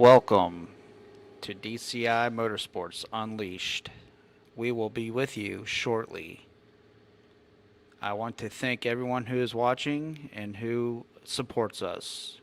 Welcome to DCI Motorsports Unleashed. We will be with you shortly. I want to thank everyone who is watching and who supports us.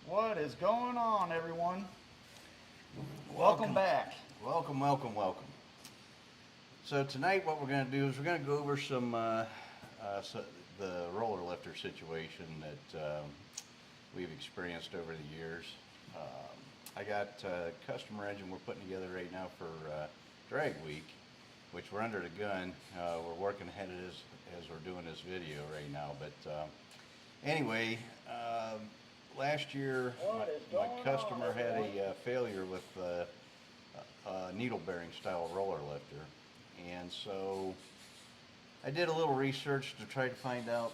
What is going on, everyone? Welcome back. Welcome, welcome, welcome. So tonight, what we're going to do is we're going to go over the roller lifter situation that we've experienced over the years. I got a customer engine we're putting together right now for drag week, which we're under the gun. We're working ahead of this as we're doing this video right now. But anyway, last year my customer had a failure with needle bearing style roller lifter, and so I did a little research to try to find out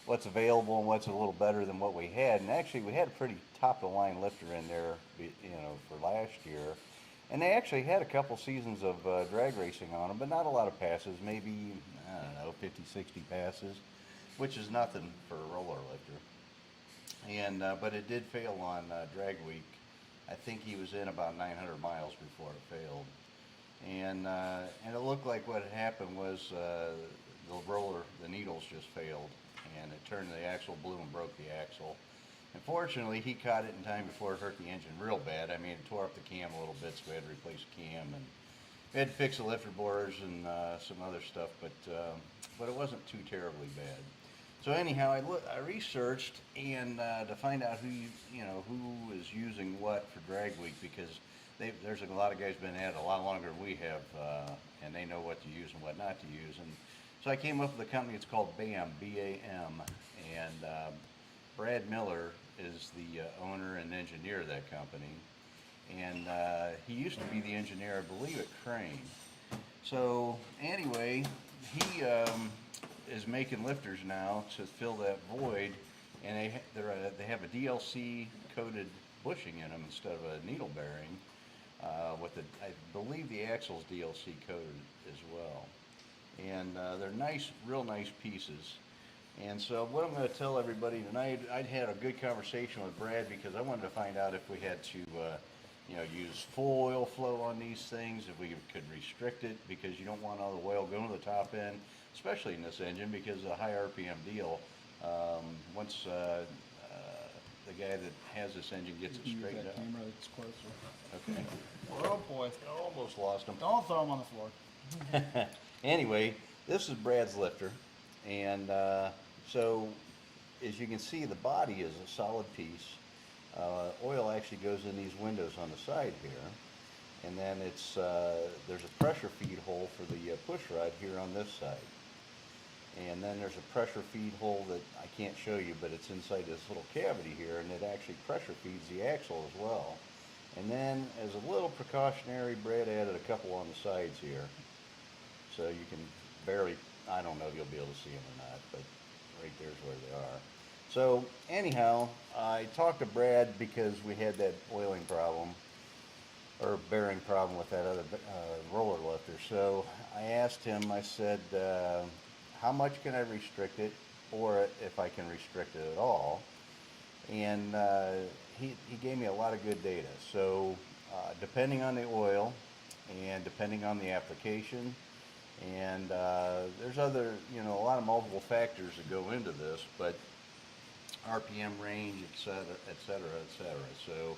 what's available and what's a little better than what we had. And actually, we had a pretty top of the line lifter in there, for last year. And they actually had a couple seasons of drag racing on them, but not a lot of passes, maybe, I don't know, 50, 60 passes, which is nothing for a roller lifter. And but it did fail on drag week. I think he was in about 900 miles before it failed, and it looked like what had happened was the needles just failed, and it turned the axle blue and broke the axle. Unfortunately, he caught it in time before it hurt the engine real bad. I mean, it tore up the cam a little bit, so we had to replace the cam, and we had to fix the lifter bores and some other stuff, but it wasn't too terribly bad. So anyhow, I researched and to find out who is using what for drag week, because there's a lot of guys been at it a lot longer than we have, and they know what to use and what not to use. And so I came up with a company. It's called BAM, B-A-M, and Brad Miller is the owner and engineer of that company, and he used to be the engineer, I believe, at Crane. So anyway, he is making lifters now to fill that void, and they have a DLC coated bushing in them instead of a needle bearing. I believe the axle's DLC coated as well. and they're nice, real nice pieces. And so what I'm going to tell everybody tonight, I'd had a good conversation with Brad because I wanted to find out if we had to, use full oil flow on these things, if we could restrict it because you don't want all the oil going to the top end, especially in this engine because of the high RPM deal. Once the guy that has this engine gets it Use straightened that out. camera that's closer. Okay. Oh boy. I almost lost him. Don't throw him on the floor. Anyway, this is Brad's lifter, and so as you can see, the body is a solid piece. Oil actually goes in these windows on the side here, and then there's a pressure feed hole for the push rod here on this side, and then there's a pressure feed hole that I can't show you, but it's inside this little cavity here, and it actually pressure feeds the axle as well. And then, as a little precautionary, Brad added a couple on the sides here. So you can barely, I don't know if you'll be able to see them or not, but right there's where they are. So anyhow, I talked to Brad because we had that oiling problem, or bearing problem with that other roller lifter. So I asked him, I said, how much can I restrict it, or if I can restrict it at all? And he gave me a lot of good data. So depending on the oil and depending on the application, and there's other, a lot of multiple factors that go into this, but RPM range, et cetera, et cetera, et cetera. So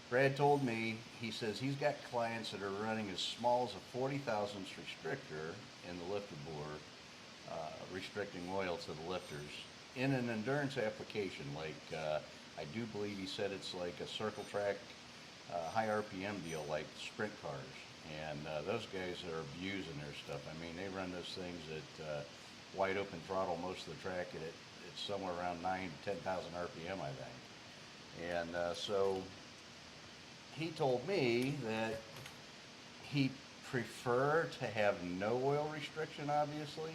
Brad told me, he says he's got clients that are running as small as a 40 thousandths restrictor in the lifter board, restricting oil to the lifters in an endurance application. Like I do believe he said it's like a circle track, high RPM deal, like sprint cars. And those guys are abusing their stuff. I mean, they run those things at wide open throttle most of the track, and it's somewhere around 9,000 to 10,000 RPM, I think. And so he told me that he preferred to have no oil restriction, obviously,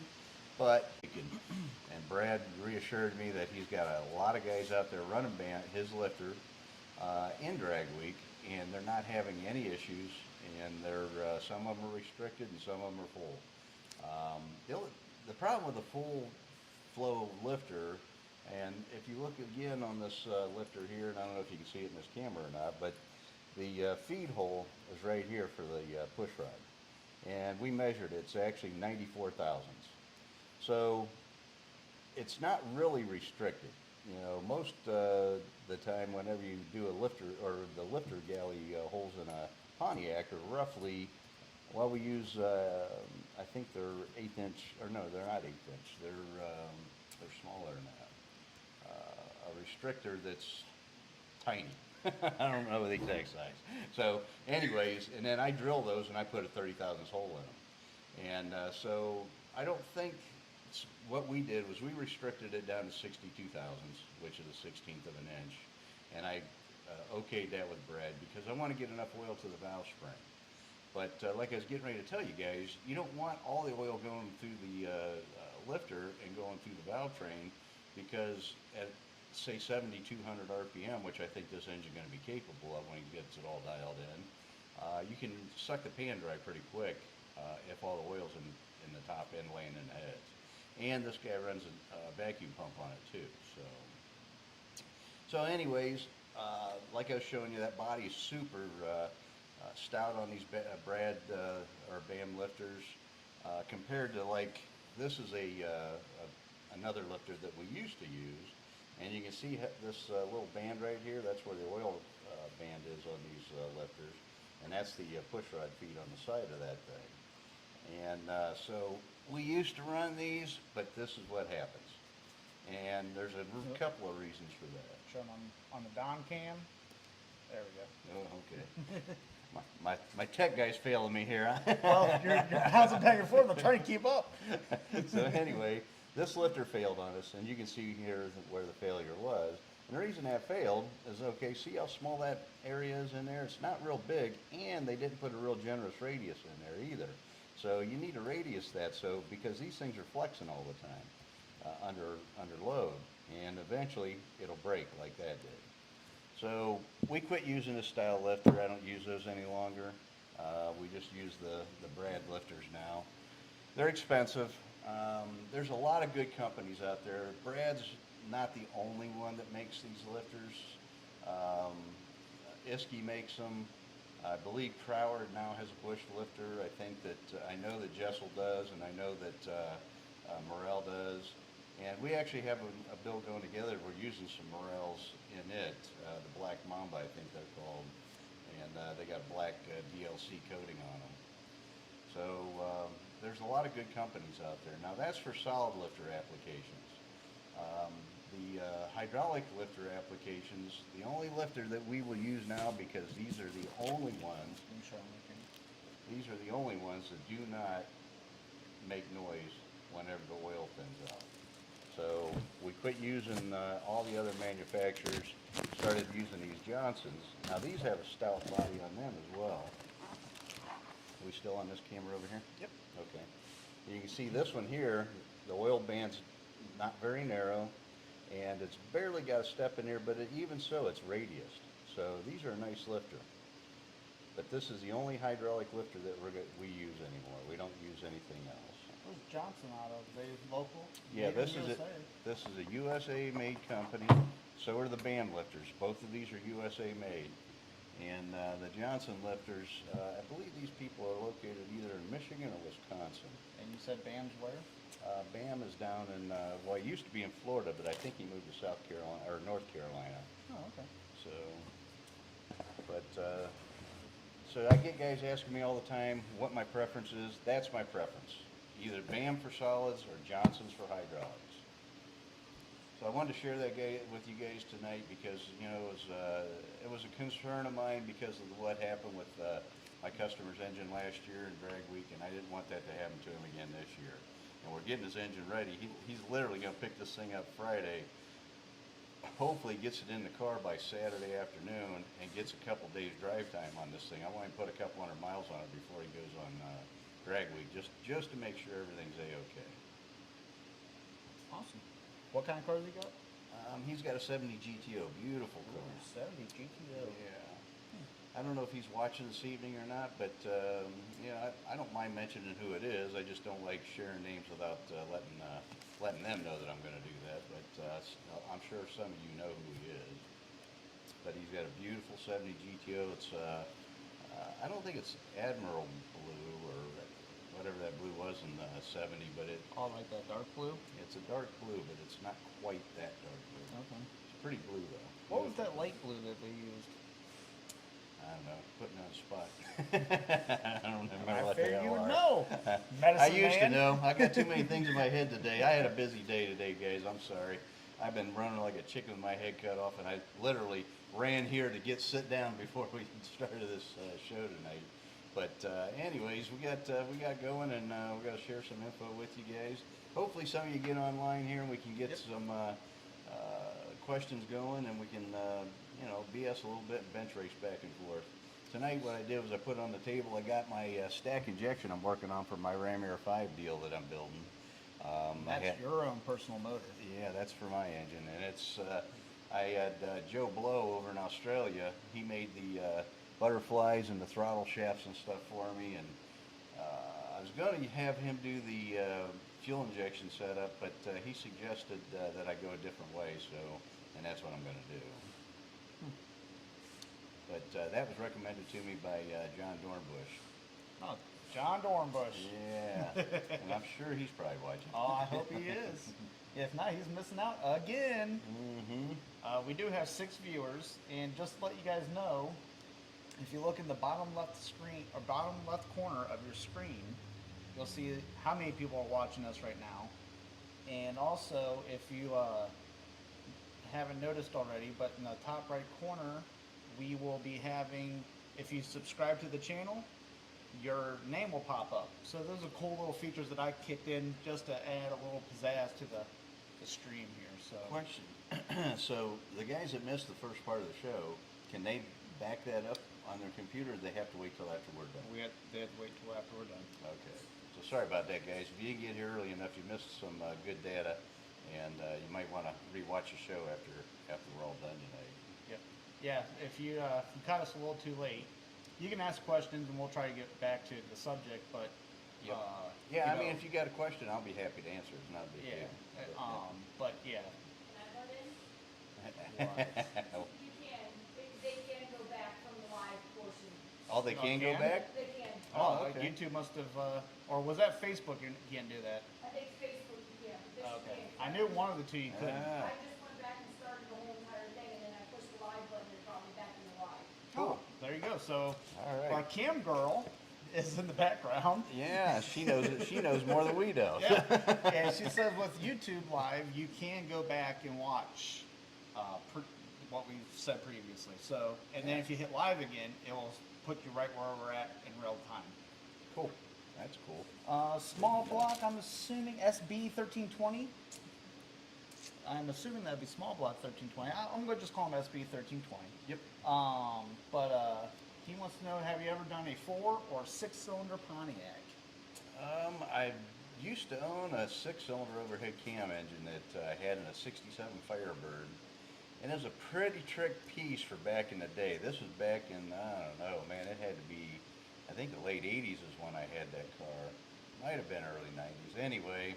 but and Brad reassured me that he's got a lot of guys out there running his lifter in drag week, and they're not having any issues, and they're some of them are restricted and some of them are full. The problem with a full flow lifter, and if you look again on this lifter here, and I don't know if you can see it in this camera or not, but the feed hole is right here for the push rod, and we measured it. It's actually 94 thousandths. So it's not really restricted. Most the time whenever you do a lifter, or the lifter galley holes in a Pontiac are roughly, well, we use, I think they're 1/8 inch, or no, they're not 1/8 inch. They're smaller than that. A restrictor that's tiny. I don't know the exact size. So anyways, and then I drill those and I put a 30 thousandths hole in them. And so I don't think, what we did was we restricted it down to 62 thousandths, which is a 16th of an inch. And I okayed that with Brad because I want to get enough oil to the valve spring. But like I was getting ready to tell you guys, you don't want all the oil going through the lifter and going through the valve train, because at, say, 7,200 RPM, which I think this engine is going to be capable of when it gets it all dialed in, you can suck the pan dry pretty quick if all the oil's in the top end laying in the heads. And this guy runs a vacuum pump on it too. So anyways, like I was showing you, that body is super stout on these Brad or BAM lifters compared to, like, this is another lifter that we used to use, and you can see this little band right here. That's where the oil band is on these lifters, and that's the push rod feed on the side of that thing. And so we used to run these, but this is what happens. And there's a couple of reasons for that. Shown on the Don cam. There we go. Oh, okay. My tech guy's failing me here. Huh? Well, how's it taking forward? I'm trying to keep up. So anyway, this lifter failed on us, and you can see here where the failure was. And the reason that failed is, okay, see how small that area is in there? It's not real big, and they didn't put a real generous radius in there either. So you need to radius that, so because these things are flexing all the time under load, and eventually it'll break like that did. So we quit using this style lifter. I don't use those any longer. We just use the Brad lifters now. They're expensive. There's a lot of good companies out there. Brad's not the only one that makes these lifters. Um, Iski makes them. I believe Trower now has a bush lifter. I think that I know that Jessel does, and I know that Morel does. And we actually have a build going together. We're using some Morels in it, the Black Mamba, I think they're called, and they got a black DLC coating on them. So there's a lot of good companies out there. Now that's for solid lifter applications. The hydraulic lifter applications, the only lifter that we will use now, because these are the only ones, these are the only ones that do not make noise whenever the oil thins out. So we quit using all the other manufacturers, started using these Johnsons. Now these have a stout body on them as well. Are we still on this camera over here? Yep. Okay. You can see this one here, the oil band's not very narrow, and it's barely got a step in there, but even so, it's radiused. So these are a nice lifter. But this is the only hydraulic lifter that we use anymore. We don't use anything else. Where's Johnson out of? They local? Yeah, Made in this is USA. this is a USA made company. So are the BAM lifters. Both of these are USA made. And the Johnson lifters, I believe these people are located either in Michigan or Wisconsin. And you said BAM's where? BAM is down in, well, it used to be in Florida, but I think he moved to South Carolina, or North Carolina. Oh, okay. So, but, so I get guys asking me all the time what my preference is. That's my preference. Either BAM for solids or Johnson's for hydraulics. So I wanted to share that with you guys tonight because, you know, it was a concern of mine because of what happened with my customer's engine last year in drag week, and I didn't want that to happen to him again this year. And we're getting his engine ready. He's literally going to pick this thing up Friday. Hopefully gets it in the car by Saturday afternoon and gets a couple days drive time on this thing. I want him to put a couple hundred miles on it before he goes on drag week, just to make sure everything's A-okay. Awesome. What kind of car has he got? He's got a 70 GTO, beautiful car. 70 GTO. Yeah. I don't know if he's watching this evening or not, but yeah, I don't mind mentioning who it is. I just don't like sharing names without letting them know that I'm going to do that. But I'm sure some of you know who he is. But he's got a beautiful 70 GTO. It's I don't think it's Admiral blue or whatever that blue was in the 70, but Oh, like that dark blue? it's a dark blue, but it's not quite that dark blue. Okay. It's pretty blue though. What was that light blue that they used? I don't know, putting on a spot. I don't remember I what the figured hell you would are. know. I Medicine used man. to know. I got too many things in my head today. I had a busy day today, guys. I'm sorry. I've been running like a chicken with my head cut off, and I literally ran here to sit down before we started this show tonight. But anyways, we got going, and we got to share some info with you guys. Hopefully, some of you get online here, and we can get some questions going, and we can BS a little bit and bench race back and forth. Tonight, what I did was I put on the table. I got my stack injection I'm working on for my Ram Air 5 deal that I'm building. That's your own personal motor. Yeah, that's for my engine, and it's. I had Joe Blow over in Australia. He made the butterflies and the throttle shafts and stuff for me, and I was going to have him do the fuel injection setup, but he suggested that I go a different way, and that's what I'm going to do. But that was recommended to me by John Dornbush. Oh, John Dornbush. Yeah, and I'm sure he's probably watching. Oh, I hope he is. If not, he's missing out again. Mm-hmm. We do have 6 viewers, and just to let you guys know, if you look in the bottom left screen or bottom left corner of your screen, you'll see how many people are watching us right now. And also, if you haven't noticed already, but in the top right corner, we will be having, if you subscribe to the channel, your name will pop up. So those are cool little features that I kicked in just to add a little pizzazz to the stream here. So Question. So the guys that missed the first part of the show, can they back that up on their computer, or do they have to wait till after we're done? they have to wait till after we're done. Okay. So sorry about that, guys. If you didn't get here early enough, you missed some good data, and you might want to rewatch the show after we're all done tonight. Yep. Yeah. If you caught us a little too late, you can ask questions, and we'll try to get back to the subject. But Yep. You Yeah, I know, mean, if you got a question, I'll be happy to answer. It's not a big yeah. deal. But yeah. Can I butt in? What? You can, they can go back from the live portion. Oh, they Oh, can go can? back? They can. Oh, Oh, okay. YouTube must have, or was that Facebook? You can't do that. I think Facebook you can, but this you Okay. can't. I knew one of the two you couldn't. Ah, I just went back and started the whole entire thing, and then I pushed the live button and brought me back in the live. Oh, there you go. So All right. our cam girl is in the background. yeah, she knows it. She knows more than we do. Yeah, and she said with YouTube Live, you can go back and watch what we said previously. So, and then if you hit live again, it will put you right where we're at in real time. Cool. That's cool. Small block, I'm assuming SB 1320. I'm assuming that'd be small block 1320. I'm gonna just call him SB 1320. Yep. But he wants to know, have you ever done a 4 or 6 cylinder Pontiac? I used to own a 6-cylinder overhead cam engine that I had in a '67 Firebird, and it was a pretty trick piece for back in the day. This was back in, I don't know, man, it had to be, I think the late '80s is when I had that car. Might have been early '90s. Anyway,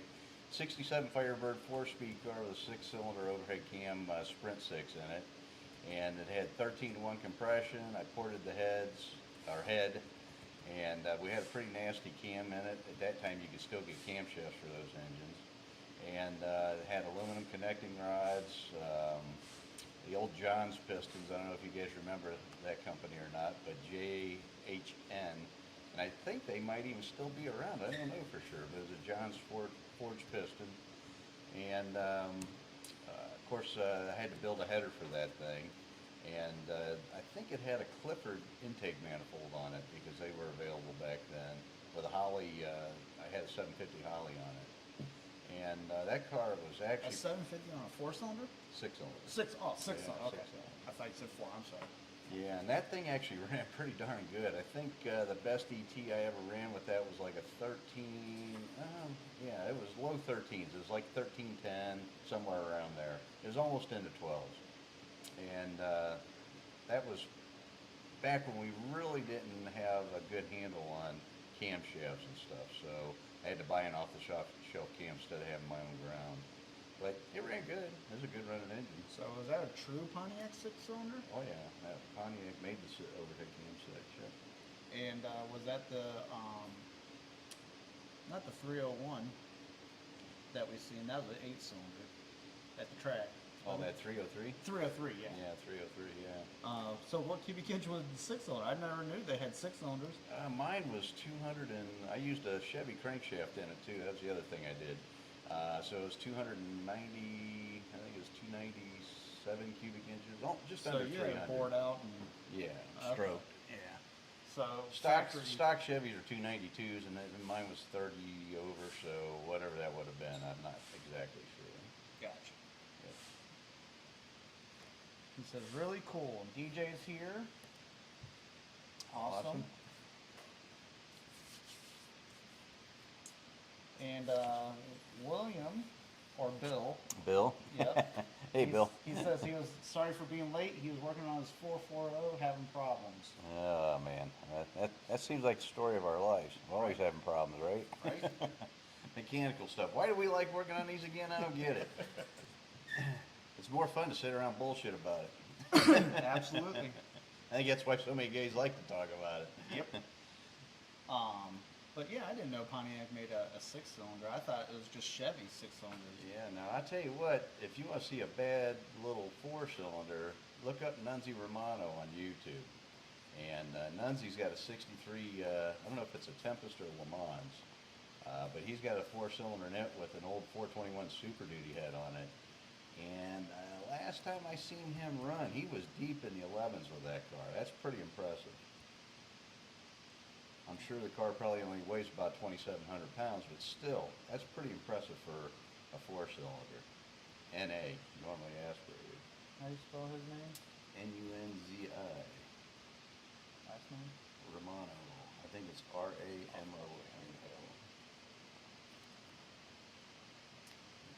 '67 Firebird 4-speed car with a 6-cylinder overhead cam Sprint 6 in it, and it had 13-to-1 compression. I ported the head, and we had a pretty nasty cam in it. At that time, you could still get camshafts for those engines, and it had aluminum connecting rods, the old Johns pistons. I don't know if you guys remember that company or not, but JHN, and I think they might even still be around. I don't know for sure, but it was a Johns forged piston, and of course I had to build a header for that thing. And I think it had a Clifford intake manifold on it because they were available back then. With a Holly, I had a 750 Holly on it. And that car was A actually 750 on a 4-cylinder? 6-cylinder. 6, oh, 6 Yeah, cylinder, okay. 6-cylinder. I thought you said 4, I'm sorry. Yeah, and that thing actually ran pretty darn good. I think the best ET I ever ran with that was like a 13, yeah, it was low 13s. It was like 1310, somewhere around there. It was almost into 12s. And that was back when we really didn't have a good handle on camshafts and stuff, so I had to buy an off-the-shelf cam instead of having my own ground. But it ran good. It was a good running engine. So was that a true Pontiac 6-cylinder? Oh yeah, that Pontiac made the overhead cam set. Yep. And was that the, not the 301 that we seen, that was an 8-cylinder at the track. Oh, that 303? 303, yeah. Yeah, 303, yeah. So what cubic inch was the 6-cylinder? I never knew they had 6 cylinders. Mine was 200 and, I used a Chevy crankshaft in it too. That was the other thing I did. So it was 290, I think it was 297 cubic inches, oh, just So under you 300. had it bored out and. Yeah, Okay. stroke. Yeah. So Stock factory- Chevys are 292s, and mine was 30 over, so whatever that would have been, I'm not exactly sure. Gotcha. Yep. He says, really cool. And DJ's here. Awesome. Awesome. And William, or Bill. Bill? Yep. Hey, Bill. He says he was sorry for being late. He was working on his 440, having problems. Oh, man. That seems like the story of our lives. We're always having problems, right? Right? Mechanical stuff. Why do we like working on these again? I don't get it. It's more fun to sit around bullshit about it. Absolutely. I think that's why so many guys like to talk about it. Yep. But yeah, I didn't know Pontiac made a 6-cylinder. I thought it was just Chevy 6-cylinders. Yeah, now I tell you what, if you want to see a bad little 4-cylinder, look up Nunzi Romano on YouTube. And Nunzi's got a 63, I don't know if it's a Tempest or Le Mans, but he's got a 4-cylinder in it with an old 421 Super Duty head on it. And last time I seen him run, he was deep in the 11s with that car. That's pretty impressive. I'm sure the car probably only weighs about 2,700 pounds, but still, that's pretty impressive for a 4-cylinder. NA, normally aspirated. How do you spell his name? Nunzi. Last name? Romano. I think it's Ramo.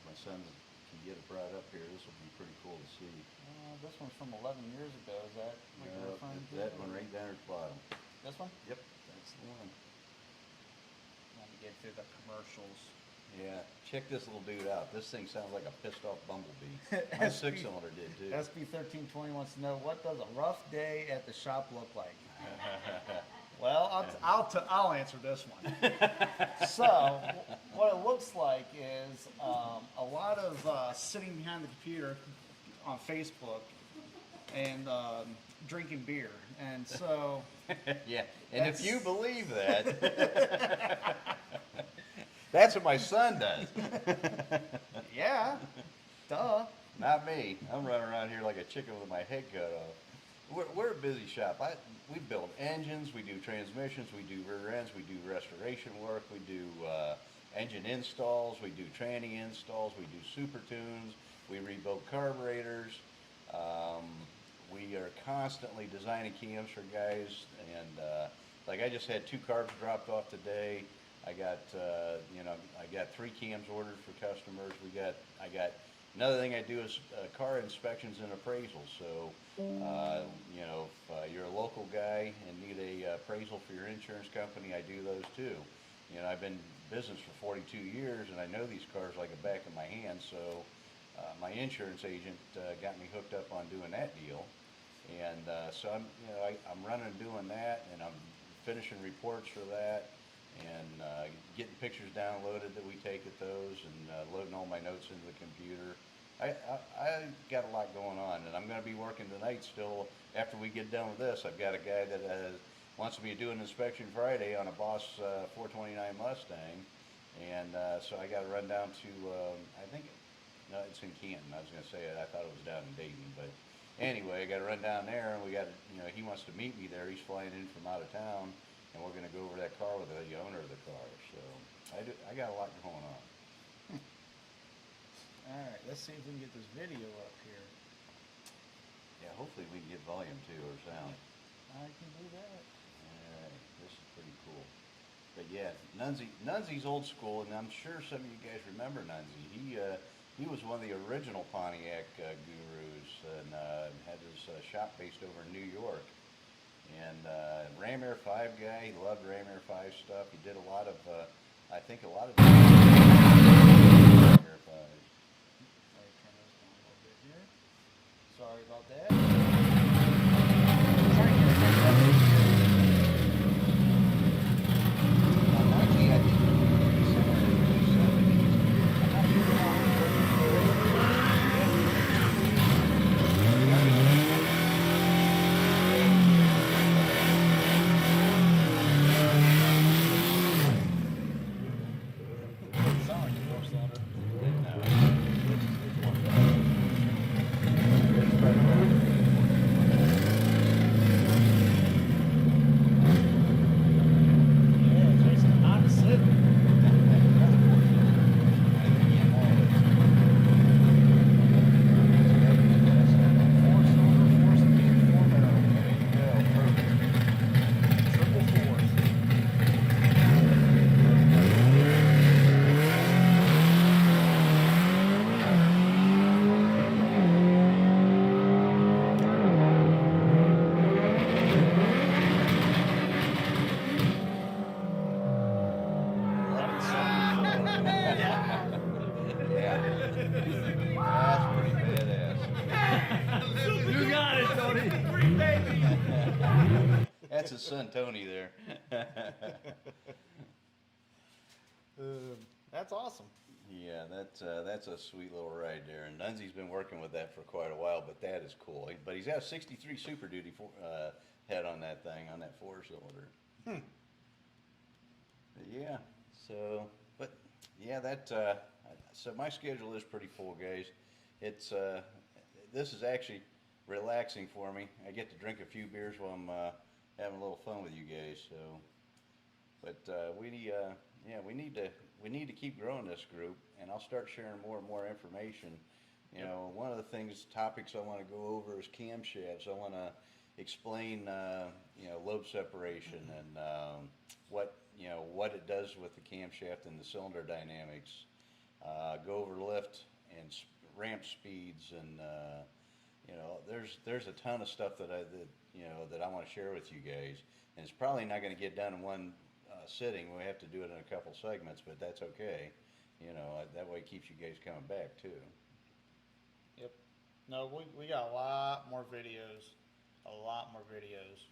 My son can get it brought up here. This will be pretty cool to see. This one's from 11 years ago. Is that what you're referring to? That one right down at the bottom. This one? Yep, that's the one. through the commercials. Yeah, check this little dude out. This thing sounds like a pissed off bumblebee. My six-cylinder did too. SB 1320 wants to know, what does a rough day at the shop look like? Well, I'll answer this one. So, what it looks like is a lot of sitting behind the computer on Facebook and drinking beer. And so, Yeah, and if you believe that, that's what my son does. yeah, duh. Not me. I'm running around here like a chicken with my head cut off. We're a busy shop. We build engines, we do transmissions, we do rear ends, we do restoration work, we do engine installs, we do tranny installs, we do super tunes, we rebuild carburetors. We are constantly designing cams for guys, and like I just had 2 carbs dropped off today. I got I got 3 cams ordered for customers. I got another thing I do is car inspections and appraisals. So if you're a local guy and need a appraisal for your insurance company, I do those too. I've been in business for 42 years, and I know these cars like the back of my hand. So my insurance agent got me hooked up on doing that deal, and so I'm running and doing that, and I'm finishing reports for that, and getting pictures downloaded that we take at those, and loading all my notes into the computer. I got a lot going on, and I'm going to be working tonight still. After we get done with this, I've got a guy that wants me to do an inspection Friday on a Boss 429 Mustang, and so I got to run down to, no, it's in Canton. I was going to say it. I thought it was down in Dayton, but anyway, I got to run down there, and he wants to meet me there. He's flying in from out of town, and we're going to go over that car with the owner of the car. So I got a lot going on. All right, let's see if we can get this video up here. Yeah, hopefully we can get volume too, or sound. I can do that. Alright, this is pretty cool. But yeah, Nunzie's old school, and I'm sure some of you guys remember Nunzie. He was one of the original Pontiac gurus, and had his shop based over in New York. And Ram Air 5 guy, he loved Ram Air 5 stuff. He did a lot of Ram Air 5s. Let me turn this down a little bit here. Sorry about that. That's his son Tony there. That's awesome. Yeah, that's a sweet little ride there. And Nunzie's been working with that for quite a while, but that is cool. But he's got a 63 Super Duty head on that thing, on that 4-cylinder. Yeah, so, but yeah, so my schedule is pretty full, guys. This is actually relaxing for me. I get to drink a few beers while I'm having a little fun with you guys. So, but we need to keep growing this group, and I'll start sharing more and more information. One of the topics I want to go over is camshafts. I want to explain, lobe separation and what it does with the camshaft and the cylinder dynamics. Go over lift and ramp speeds, and there's a ton of stuff that I want to share with you guys, and it's probably not going to get done in one sitting. We have to do it in a couple segments, but that's okay. You know, that way it keeps you guys coming back too. Yep. No, we got a lot more videos. A lot more videos.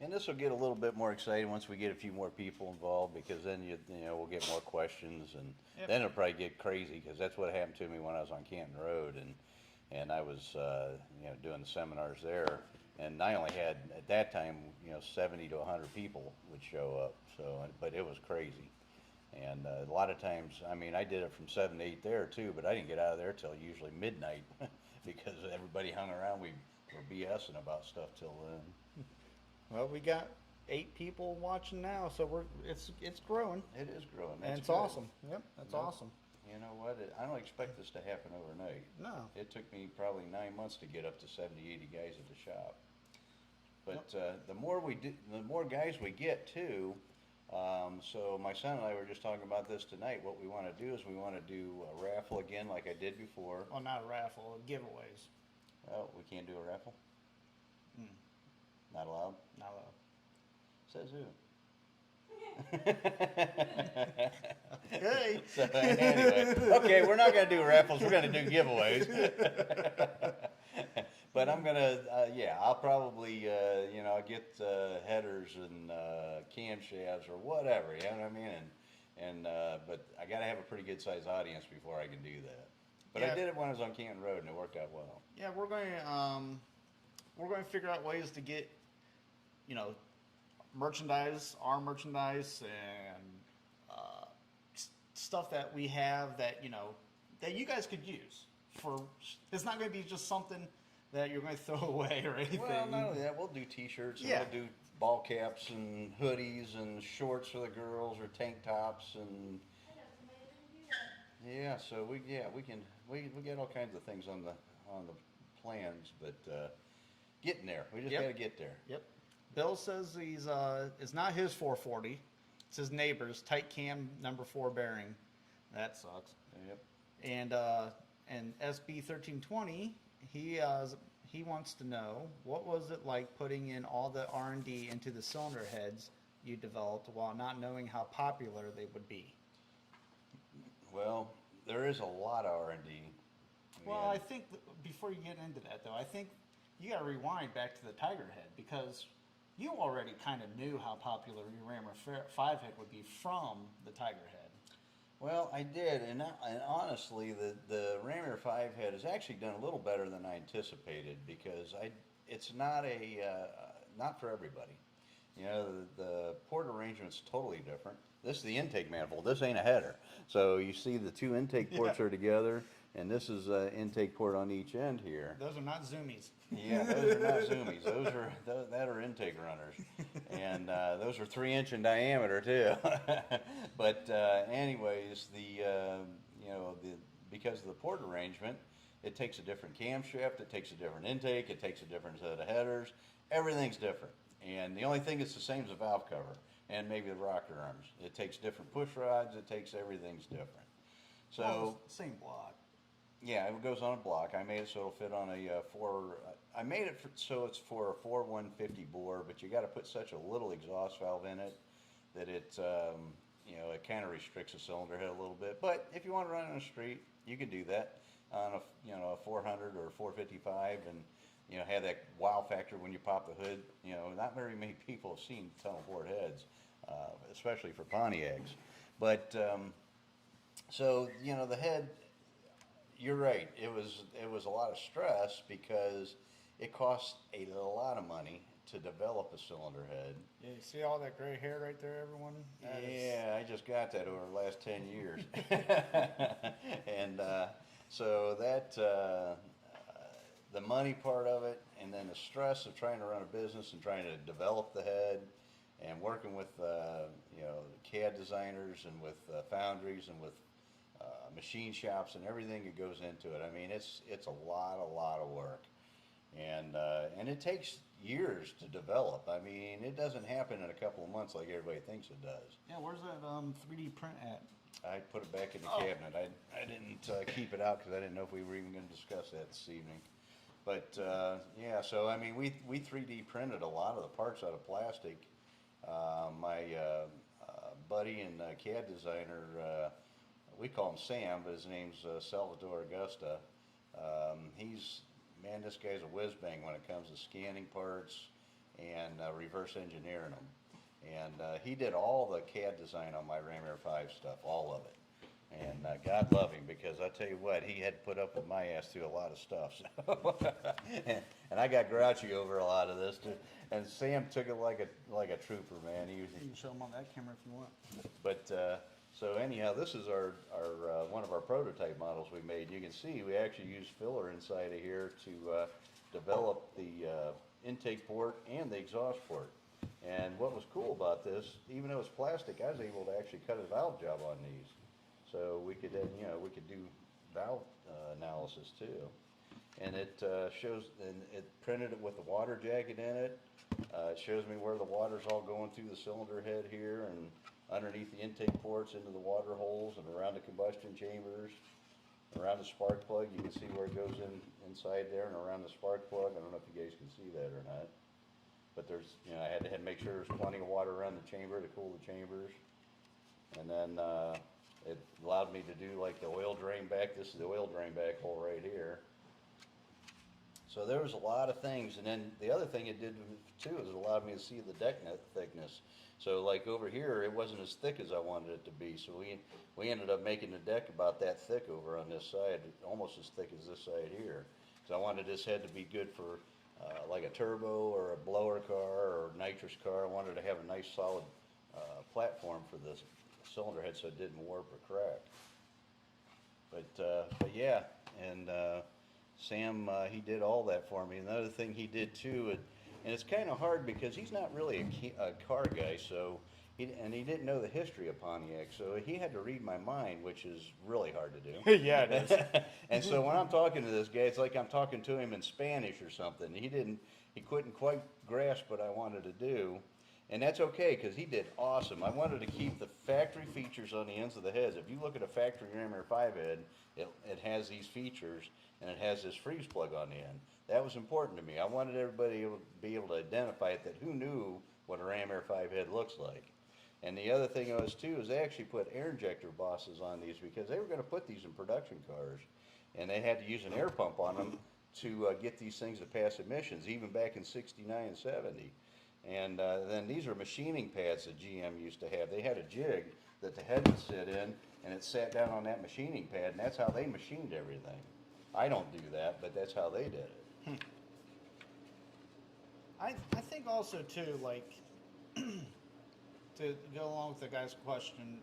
And this will get a little bit more exciting once we get a few more people involved, because then you know we'll get more questions, and Yep. then it'll probably get crazy, because that's what happened to me when I was on Canton Road, and I was you know, doing the seminars there, and I only had at that time, you know, 70 to 100 people would show up. So, but it was crazy, and a lot of times, I mean, I did it from 7 to 8 there too, but I didn't get out of there till usually midnight because everybody hung around. We were BSing about stuff till then. Well, we got 8 people watching now, so it's growing, It is growing. and That's it's good. awesome. Yep, that's Yep. awesome. You know what? I don't expect this to happen overnight. No. It took me probably 9 months to get up to 70, 80 guys at the shop. But the more we do, the more guys we get too. So my son and I were just talking about this tonight. What we want to do is we want to do a raffle again, like I did before. Well, not a raffle, giveaways. Well, we can't do a raffle. Mm. Not allowed. Not allowed. Says who? Hey. So anyway, okay, we're not going to do raffles. We're going to do giveaways. But I'm gonna, yeah, I'll probably, you know, get headers and camshafts or whatever. You know what I mean? And but I got to have a pretty good sized audience before I can do that. But Yeah. I did it when I was on Canton Road, and it worked out well. Yeah, we're going to figure out ways to get, you know, merchandise, our merchandise, and stuff that we have that, you know, that you guys could use for. It's not going to be just something that you're going to throw away or anything. Well, not only that, we'll do T-shirts, and Yeah. we'll do ball caps and hoodies and shorts for the girls, or tank tops, and I know somebody that can do that. yeah. So we get all kinds of things on the plans, but getting there. We just Yep. got to get there. Yep. Bill says it's not his 440. It's his neighbor's tight cam number 4 bearing. That sucks. Yep. And SB 1320, he wants to know, what was it like putting in all the R&D into the cylinder heads you developed while not knowing how popular they would be? Well, there is a lot of R&D. Well, I think before you get into that, though, I think you got to rewind back to the Tiger head, because you already kind of knew how popular your Rammer 5 head would be from the Tiger head. Well, I did, and honestly, the Rammer 5 head has actually done a little better than I anticipated, because it's not not for everybody. You know, the port arrangement's totally different. This is the intake manifold. This ain't a header. So you see the two intake ports are together, and this is an intake port on each end here. Those are not zoomies. Yeah, those are not zoomies. That are intake runners, and those are 3-inch in diameter too. But anyways, you know, because of the port arrangement, it takes a different camshaft, it takes a different intake, it takes a different set of headers. Everything's different, and the only thing that's the same is the valve cover and maybe the rocker arms. It takes different push rods. It takes everything's different. So. Well, same block. Yeah, it goes on a block. I made it so it'll fit on a I made it so it's for a 4-150 bore, but you got to put such a little exhaust valve in it that it, you know, it kind of restricts the cylinder head a little bit. But if you want to run on the street, you can do that on a 400 or 455, and you know, have that wow factor when you pop the hood. You know, not very many people have seen tunnel bored heads, especially for Pontiacs. But so you know, the head. You're right. It was a lot of stress, because it costs a lot of money to develop a cylinder head. Yeah, you see all that gray hair right there, everyone? Yeah, I just got that over the last 10 years. And so that the money part of it, and then the stress of trying to run a business and trying to develop the head, and working with you know, CAD designers and with foundries and with machine shops and everything that goes into it. I mean, it's a lot of work, and it takes years to develop. I mean, it doesn't happen in a couple of months like everybody thinks it does. Yeah, where's that 3D print at? I put it back in the cabinet. I didn't keep it out because I didn't know if we were even going to discuss that this evening. But yeah, so I mean, we 3D printed a lot of the parts out of plastic. My buddy and CAD designer. We call him Sam, but his name's Salvador Augusta. Man, this guy's a whiz bang when it comes to scanning parts and reverse engineering them. And he did all the CAD design on my Ram Air 5 stuff, all of it. And God love him, because I tell you what, he had to put up with my ass through a lot of stuff. So and I got grouchy over a lot of this too. And Sam took it like a trooper, man. You can show them on that camera if you want. But so anyhow, this is our one of our prototype models we made. You can see we actually used filler inside of here to develop the intake port and the exhaust port. And what was cool about this, even though it's plastic, I was able to actually cut a valve job on these. So we could then, we could do valve analysis too. And it shows, and it printed it with the water jacket in it. It shows me where the water's all going through the cylinder head here and underneath the intake ports into the water holes and around the combustion chambers, around the spark plug. You can see where it goes inside there and around the spark plug. I don't know if you guys can see that or not. But there's, I had to make sure there's plenty of water around the chamber to cool the chambers. And then it allowed me to do like the oil drain back. This is the oil drain back hole right here. So there was a lot of things. And then the other thing it did too is it allowed me to see the deck net thickness. So like over here, it wasn't as thick as I wanted it to be. So we ended up making the deck about that thick over on this side, almost as thick as this side here. Because I wanted this head to be good for like a turbo or a blower car or a nitrous car. I wanted to have a nice solid platform for this cylinder head so it didn't warp or crack. But yeah, and Sam, he did all that for me. Another thing he did too, and it's kind of hard because he's not really a car guy, so he didn't know the history of Pontiac, so he had to read my mind, which is really hard to do. Yeah, it is. And so when I'm talking to this guy, it's like I'm talking to him in Spanish or something. He couldn't quite grasp what I wanted to do. And that's okay, because he did awesome. I wanted to keep the factory features on the ends of the heads. If you look at a factory Ram Air 5 head, it has these features, and it has this freeze plug on the end. That was important to me. I wanted everybody to be able to identify it, that who knew what a Ram Air 5 head looks like. And the other thing was, too, is they actually put air injector bosses on these because they were going to put these in production cars. And they had to use an air pump on them to get these things to pass emissions, even back in 69 and 70. And then these are machining pads that GM used to have. They had a jig that the head would sit in, and it sat down on that machining pad, and that's how they machined everything. I don't do that, but that's how they did it. I think also too, like, to go along with the guy's question,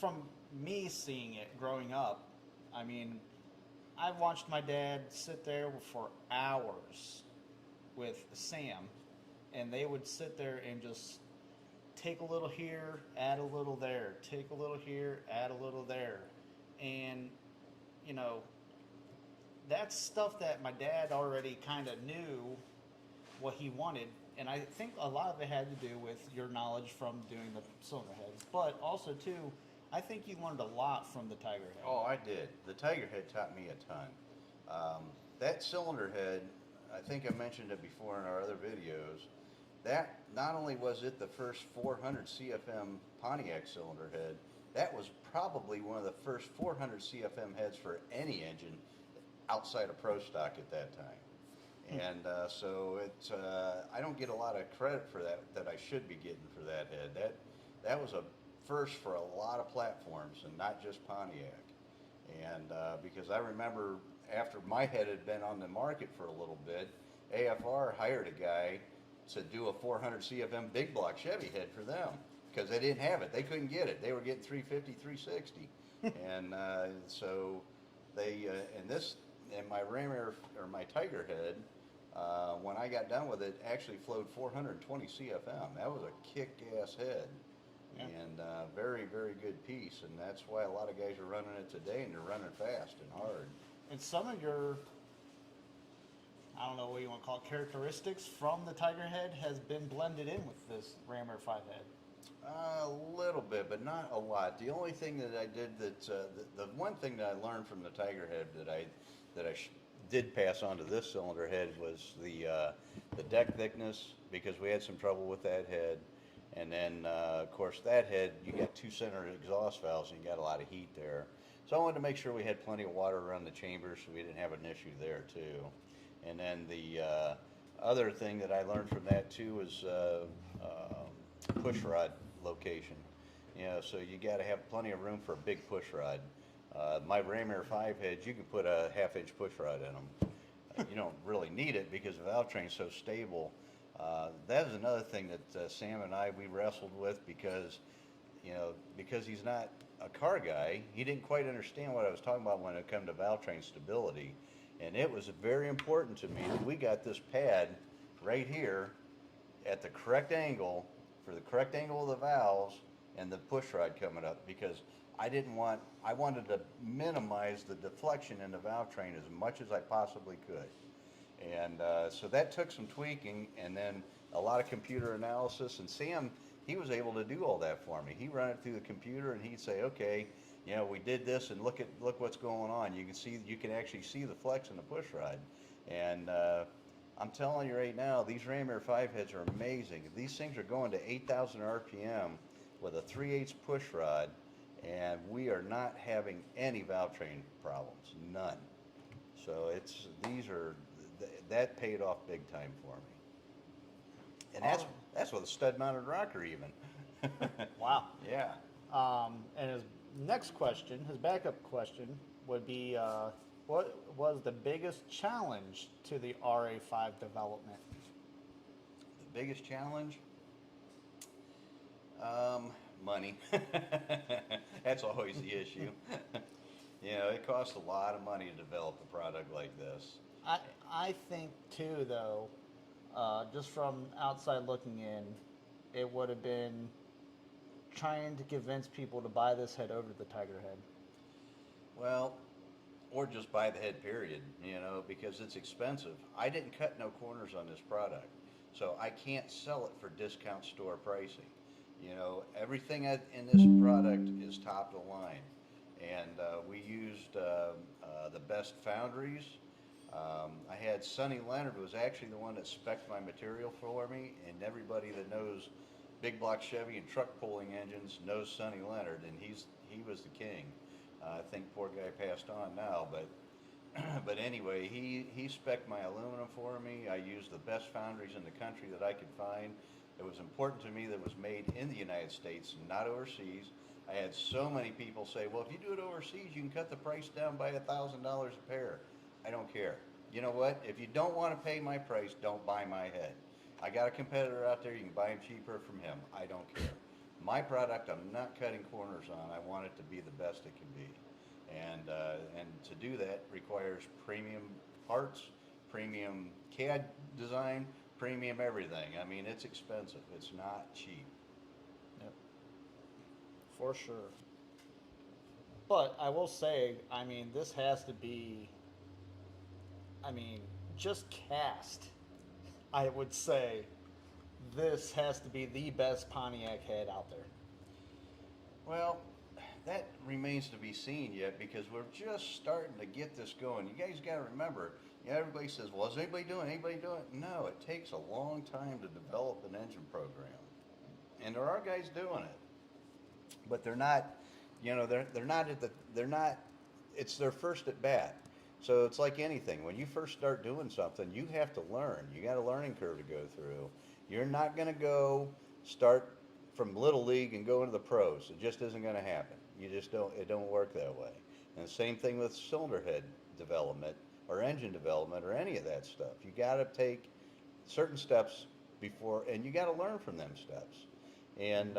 from me seeing it growing up, I mean, I watched my dad sit there for hours with Sam, and they would sit there and just take a little here, add a little there, take a little here, add a little there. And, that's stuff that my dad already kind of knew what he wanted. And I think a lot of it had to do with your knowledge from doing the cylinder heads. But also, too, I think you learned a lot from the Tiger head. Oh, I did. The Tiger head taught me a ton. That cylinder head, I think I mentioned it before in our other videos, that not only was it the first 400 CFM Pontiac cylinder head, that was probably one of the first 400 CFM heads for any engine outside of Pro Stock at that time. And so I don't get a lot of credit for that I should be getting for that head. That was a first for a lot of platforms and not just Pontiac. And because I remember after my head had been on the market for a little bit, AFR hired a guy to do a 400 CFM big block Chevy head for them because they didn't have it. They couldn't get it. They were getting 350, 360. And so they, and my Ram Air, or my Tiger head, when I got done with it, actually flowed 420 CFM. That was a kick-ass head. Yeah. And very, very good piece. And that's why a lot of guys are running it today, and they're running fast and hard. And some of your, I don't know what you want to call it, characteristics from the Tiger head has been blended in with this Ram Air 5 head. A little bit, but not a lot. The only thing that I did the one thing that I learned from the Tiger head that I did pass on to this cylinder head was the deck thickness, because we had some trouble with that head. And then, of course, that head, you got two center exhaust valves and you got a lot of heat there. So I wanted to make sure we had plenty of water around the chamber so we didn't have an issue there too. And then the other thing that I learned from that too is push rod location. You know, so you got to have plenty of room for a big push rod. My Ram Air 5 heads, you can put a 1/2-inch push rod in them. You don't really need it because the valve train's so stable. That was another thing that Sam and we wrestled with because, you know, because he's not a car guy, he didn't quite understand what I was talking about when it come to valve train stability. And it was very important to me that we got this pad right here at the correct angle for the correct angle of the valves and the push rod coming up, because I wanted to minimize the deflection in the valve train as much as I possibly could. And so that took some tweaking and then a lot of computer analysis. And Sam, he was able to do all that for me. He run it through the computer and he'd say, okay, you know, we did this and look what's going on. You can actually see the flex in the push rod. And I'm telling you right now, these Ram Air 5 heads are amazing. These things are going to 8,000 RPM with a 3/8 push rod, and we are not having any valve train problems, none. So that paid off big time for me. And that's with a stud mounted rocker even. Wow. Yeah. And his next question, his backup question, would be what was the biggest challenge to the RA5 development? The biggest challenge? Money. That's always the issue. You know, it costs a lot of money to develop a product like this. I think too, though, just from outside looking in, it would have been trying to convince people to buy this head over the Tiger head. Well, or just buy the head, period, you know, because it's expensive. I didn't cut no corners on this product, so I can't sell it for discount store pricing. You know, everything in this product is top of the line. And we used the best foundries. I had Sonny Leonard was actually the one that spec'd my material for me, and everybody that knows big block Chevy and truck pulling engines knows Sonny Leonard, and he was the king. I think poor guy passed on now, but anyway, he spec'd my aluminum for me. I used the best foundries in the country that I could find. It was important to me that it was made in the United States, not overseas. I had so many people say, well, if you do it overseas, you can cut the price down by $1,000 a pair. I don't care. You know what? If you don't want to pay my price, don't buy my head. I got a competitor out there. You can buy him cheaper from him. I don't care. My product, I'm not cutting corners on. I want it to be the best it can be. And to do that requires premium parts, premium CAD design, premium everything. I mean, it's expensive. It's not cheap. Yep. For sure. But I will say, I mean, this has to be, I mean, just cast. I would say this has to be the best Pontiac head out there. Well, that remains to be seen yet because we're just starting to get this going. You guys got to remember, you know, everybody says, well, is anybody doing it? No, it takes a long time to develop an engine program. And there are guys doing it. But they're not, you know, it's their first at bat. So it's like anything. When you first start doing something, you have to learn. You got a learning curve to go through. You're not going to go start from little league and go into the pros. It just isn't going to happen. It don't work that way. And the same thing with cylinder head development or engine development or any of that stuff. You got to take certain steps before, and you got to learn from them steps. And,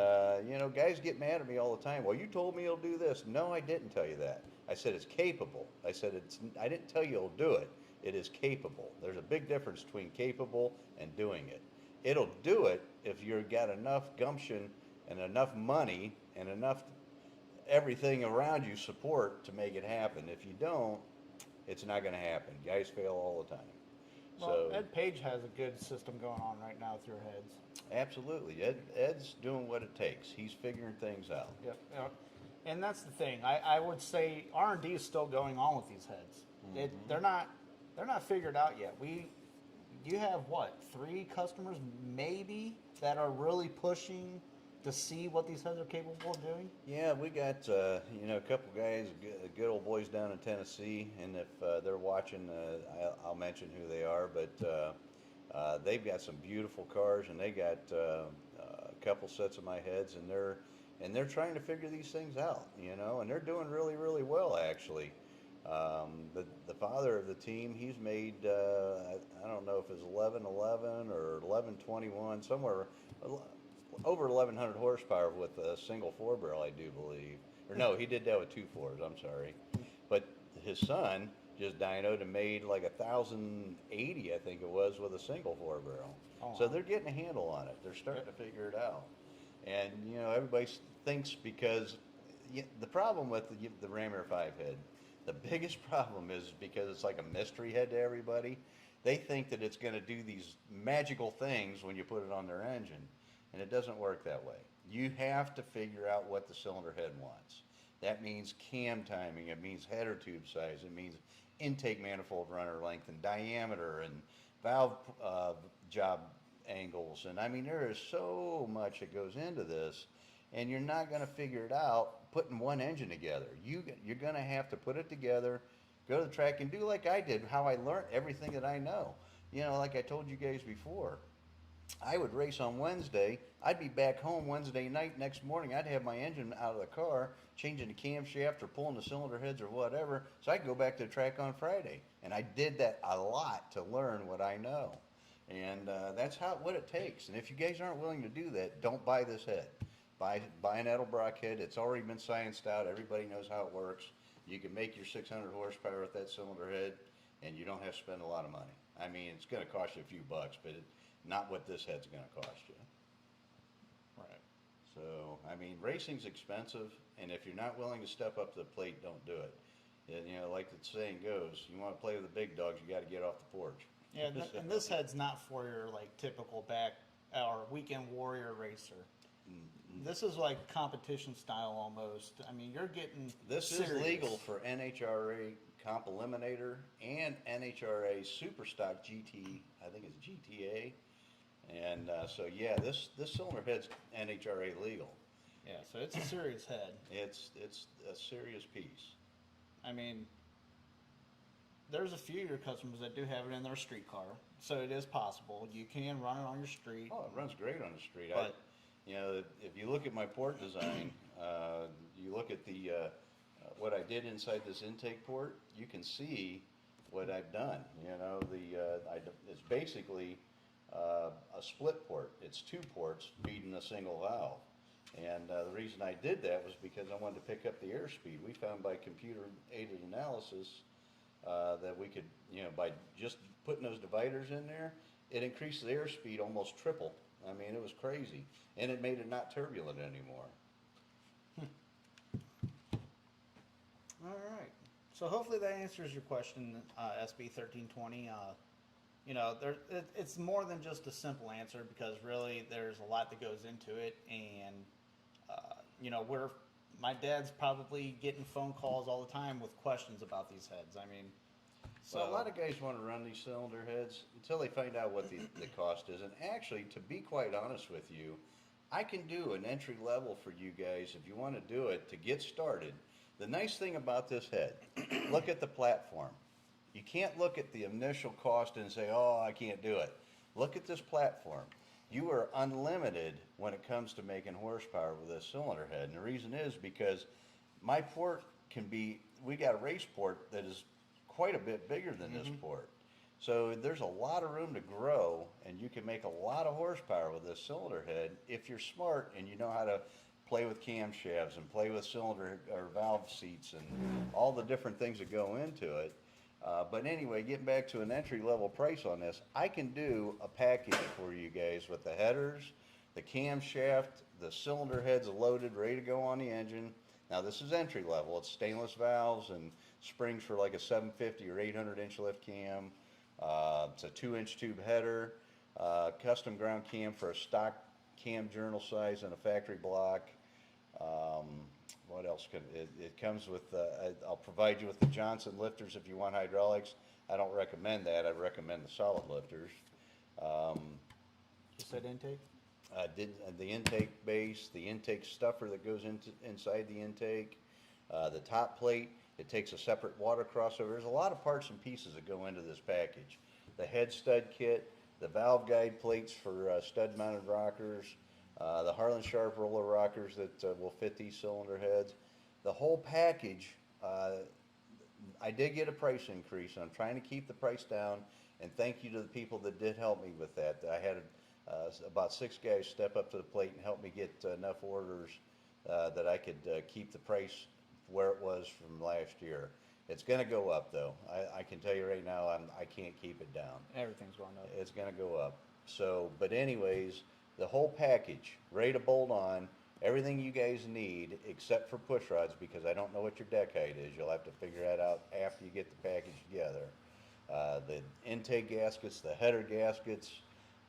you know, guys get mad at me all the time. Well, you told me you'll do this. No, I didn't tell you that. I said it's capable. I didn't tell you you'll do it. It is capable. There's a big difference between capable and doing it. It'll do it if you've got enough gumption and enough money and enough everything around you support to make it happen. If you don't, it's not going to happen. Guys fail all the time. Well, Ed Page has a good system going on right now through heads. Absolutely. Ed's doing what it takes. He's figuring things out. Yep. And that's the thing. I would say R&D is still going on with these heads. Mm-hmm. They're not figured out yet. you have what, 3 customers maybe that are really pushing to see what these heads are capable of doing? Yeah, we got a couple guys, good old boys down in Tennessee, and if they're watching, I'll mention who they are. But they've got some beautiful cars, and they got a couple sets of my heads, and they're trying to figure these things out, and they're doing really really well actually. The father of the team, he's made I don't know if it's 1111 or 1121, somewhere over 1100 horsepower with a single 4 barrel, I do believe. Or no, he did that with 2 4s. I'm sorry, but his son just dynoed and made like 1080, I think it was, with a single 4 barrel. Oh, So wow. they're getting a handle on it. They're starting to figure it out. And everybody thinks because the problem with the Ram Air 5 head, the biggest problem is because it's like a mystery head to everybody. They think that it's going to do these magical things when you put it on their engine, and it doesn't work that way. You have to figure out what the cylinder head wants. That means cam timing, it means header tube size, it means intake manifold runner length and diameter and valve job angles. And I mean, there is so much that goes into this, and you're not going to figure it out putting one engine together. You're going to have to put it together, go to the track, and do like I did, how I learned everything that I know. Like I told you guys before, I would race on Wednesday. I'd be back home Wednesday night. Next morning, I'd have my engine out of the car, changing the camshaft or pulling the cylinder heads or whatever, so I could go back to the track on Friday. And I did that a lot to learn what I know. And that's what it takes. And if you guys aren't willing to do that, don't buy this head. Buy an Edelbrock head. It's already been scienced out. Everybody knows how it works. You can make your 600 horsepower with that cylinder head, and you don't have to spend a lot of money. I mean, it's going to cost you a few bucks, but not what this head's going to cost you. Right. So, I mean, racing's expensive, and if you're not willing to step up to the plate, don't do it. And, like the saying goes, you want to play with the big dogs, you got to get off the porch. Yeah, and this head's not for your like typical back or weekend warrior racer. This is like competition style almost. I mean, you're getting This serious. is legal for NHRA Comp Eliminator and NHRA Superstock GT, I think it's GTA. And so, yeah, this cylinder head's NHRA legal. Yeah, so it's a serious head. It's a serious piece. I mean, there's a few of your customers that do have it in their street car, so it is possible. You can run it on your street. Oh, it runs great on the street. But if you look at my port design, you look at the what I did inside this intake port, you can see what I've done. It's basically a split port. It's 2 ports feeding a single valve. And the reason I did that was because I wanted to pick up the airspeed. We found by computer-aided analysis that we could, by just putting those dividers in there, it increased the airspeed almost triple. I mean, it was crazy. And it made it not turbulent anymore. all right. So hopefully that answers your question, SB 1320. It's more than just a simple answer because really there's a lot that goes into it, and my dad's probably getting phone calls all the time with questions about these heads. I mean, So a lot of guys want to run these cylinder heads until they find out what the cost is. And actually, to be quite honest with you, I can do an entry level for you guys if you want to do it to get started. The nice thing about this head, look at the platform. You can't look at the initial cost and say, oh, I can't do it. Look at this platform. You are unlimited when it comes to making horsepower with this cylinder head. And the reason is because my port we got a race port that is quite a bit bigger than this port. So there's a lot of room to grow, and you can make a lot of horsepower with this cylinder head if you're smart and you know how to play with camshafts and play with cylinder or valve seats and all the different things that go into it. But anyway, getting back to an entry-level price on this, I can do a package for you guys with the headers, the camshaft, the cylinder heads loaded, ready to go on the engine. Now this is entry-level. It's stainless valves and springs for like a 750 or 800 inch lift cam. It's a 2-inch tube header, custom ground cam for a stock cam journal size and a factory block. What else it comes with? I'll provide you with the Johnson lifters if you want hydraulics. I don't recommend that. I recommend the solid lifters. You said intake? The intake base, the intake stuffer that goes inside the intake, the top plate. It takes a separate water crossover. There's a lot of parts and pieces that go into this package. The head stud kit, the valve guide plates for stud mounted rockers, the Harlan Sharp roller rockers that will fit these cylinder heads. The whole package, I did get a price increase, and I'm trying to keep the price down, and thank you to the people that did help me with that. I had about 6 guys step up to the plate and help me get enough orders that I could keep the price where it was from last year. It's going to go up, though. I can tell you right now, I can't keep it down. Everything's going up. It's going to go up. So, but anyways, the whole package, ready to bolt on, everything you guys need except for push rods, because I don't know what your deck height is. You'll have to figure that out after you get the package together. The intake gaskets, the header gaskets,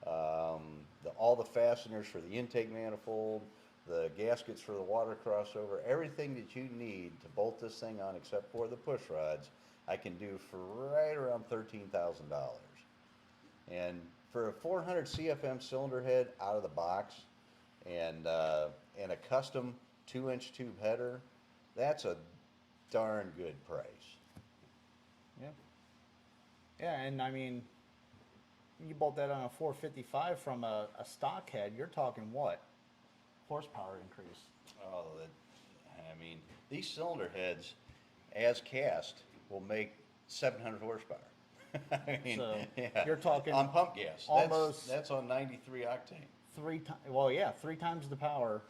all the fasteners for the intake manifold, the gaskets for the water crossover, everything that you need to bolt this thing on except for the push rods, I can do for right around $13,000. And for a 400 CFM cylinder head out of the box and a custom 2-inch tube header, that's a darn good price. Yeah. Yeah, and I mean, you bolt that on a 455 from a stock head, you're talking what? Horsepower increase. Oh, I mean, these cylinder heads, as cast, will make 700 horsepower. I mean, So, yeah. you're talking on pump gas. almost that's on 93 octane. 3 times. Well, yeah, 3 times the power.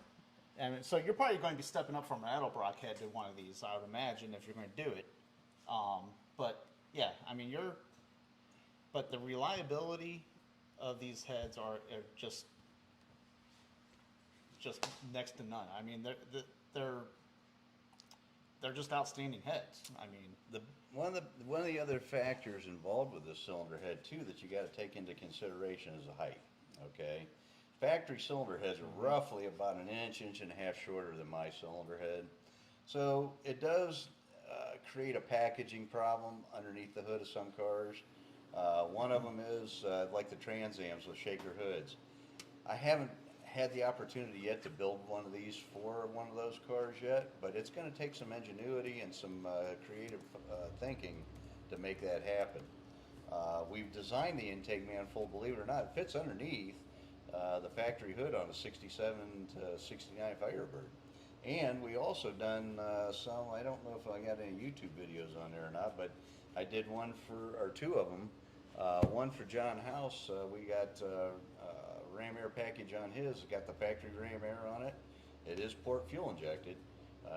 And so you're probably going to be stepping up from an Edelbrock head to one of these, I would imagine, if you're going to do it. But yeah, I mean, but the reliability of these heads are just next to none. I mean, they're just outstanding heads. I mean, One of the other factors involved with this cylinder head too that you got to take into consideration is the height. Okay, factory cylinder heads are roughly about an inch and a half shorter than my cylinder head, so it does create a packaging problem underneath the hood of some cars. One of them is like the Trans Ams with shaker hoods. I haven't had the opportunity yet to build one of these for one of those cars yet, but it's going to take some ingenuity and some creative thinking to make that happen. We've designed the intake manifold, believe it or not, it fits underneath the factory hood on a 67 to 69 Firebird. And we also done some, I don't know if I got any YouTube videos on there or not, but I did one or 2 of them. One for John House, we got Ram Air package on his, got the factory Ram Air on it. It is port fuel injected,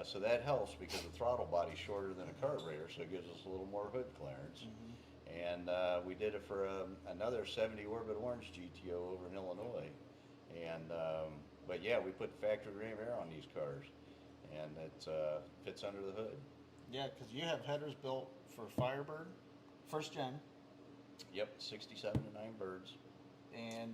so that helps because the throttle body's shorter than a carburetor, so it gives us a little more hood clearance. And we did it for another 70 Orbit Orange GTO over in Illinois. And but yeah, we put factory Ram Air on these cars, and it fits under the hood. yeah, because you have headers built for Firebird, first gen, Yep, 67 to 9 birds. and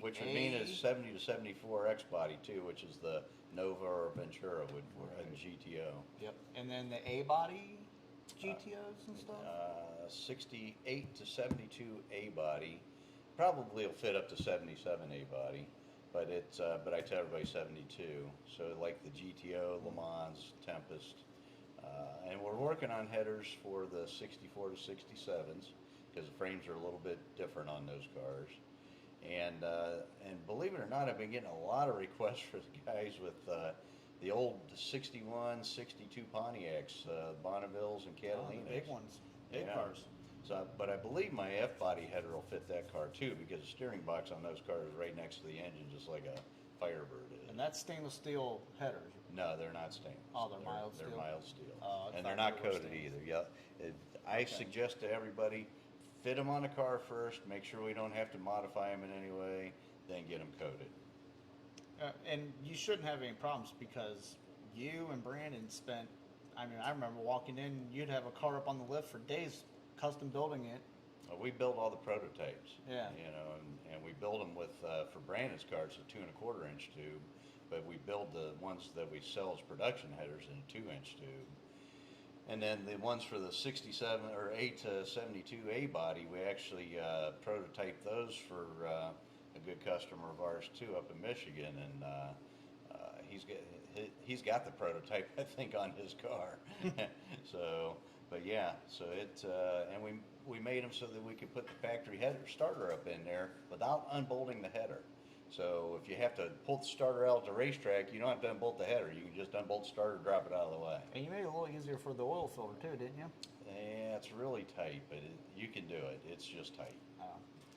Which would mean it's 70 to 74 X body too, which is the Nova or Ventura would and GTO. Yep, and then the A body GTOs and stuff. 68 to 72 A body, probably will fit up to 77 A body, but it's but I tell everybody 72. So like the GTO, Le Mans, Tempest, and we're working on headers for the 64 to 67s because the frames are a little bit different on those cars. And believe it or not, I've been getting a lot of requests for the guys with the old 61, 62 Pontiacs, Bonnevilles and Catalinas. Big ones, big Yeah. cars. So, but I believe my F-body header will fit that car too, because the steering box on those cars is right next to the engine, just like a Firebird is. And that's stainless steel headers. No, they're not stainless. Oh, they're mild They're steel? mild steel. Oh, I And they're thought not they were coated stainless. either. Yeah, I suggest to everybody, fit them on the car first, make sure we don't have to modify them in any way, then get them coated. And you shouldn't have any problems because you and Brandon spent. I mean, I remember walking in. You'd have a car up on the lift for days, custom building it. We built all the prototypes. Yeah. You know, and we build them with, for Brandon's cars, a 2¼ inch tube, but we build the ones that we sell as production headers in a 2-inch tube. And then the ones for the 67 or 8 to 72A body, we actually prototyped those for a good customer of ours too up in Michigan, and he's got the prototype I think on his car. So, but yeah, so and we made them so that we could put the factory header starter up in there without unbolting the header. So if you have to pull the starter out at the racetrack, you don't have to unbolt the header. You can just unbolt the starter, drop it out of the way. And you made it a little easier for the oil filter too, didn't you? Yeah, it's really tight, but you can do it. It's just tight.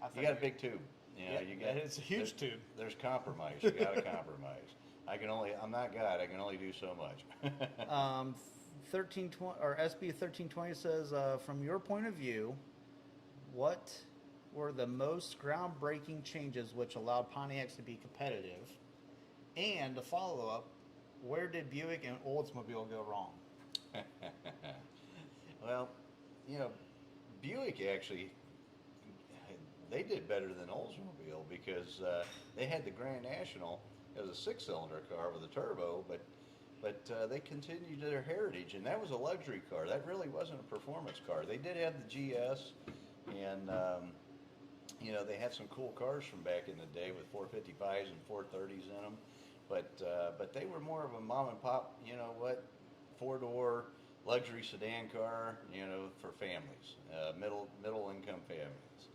I You got a big tube. You know, Yeah, you got, it's a huge tube. There's compromise. You got to compromise. I'm not God. I can only do so much. 1320 or SB 1320 says, from your point of view, what were the most groundbreaking changes which allowed Pontiacs to be competitive? And to follow up, where did Buick and Oldsmobile go wrong? Well, you know, Buick actually, they did better than Oldsmobile because they had the Grand National. It was a 6-cylinder car with a turbo, but they continued their heritage, and that was a luxury car. That really wasn't a performance car. They did have the GS, and you know, they had some cool cars from back in the day with 455s and 430s in them, but they were more of a mom and pop, you know what, 4-door luxury sedan car, you know, for families, middle income families,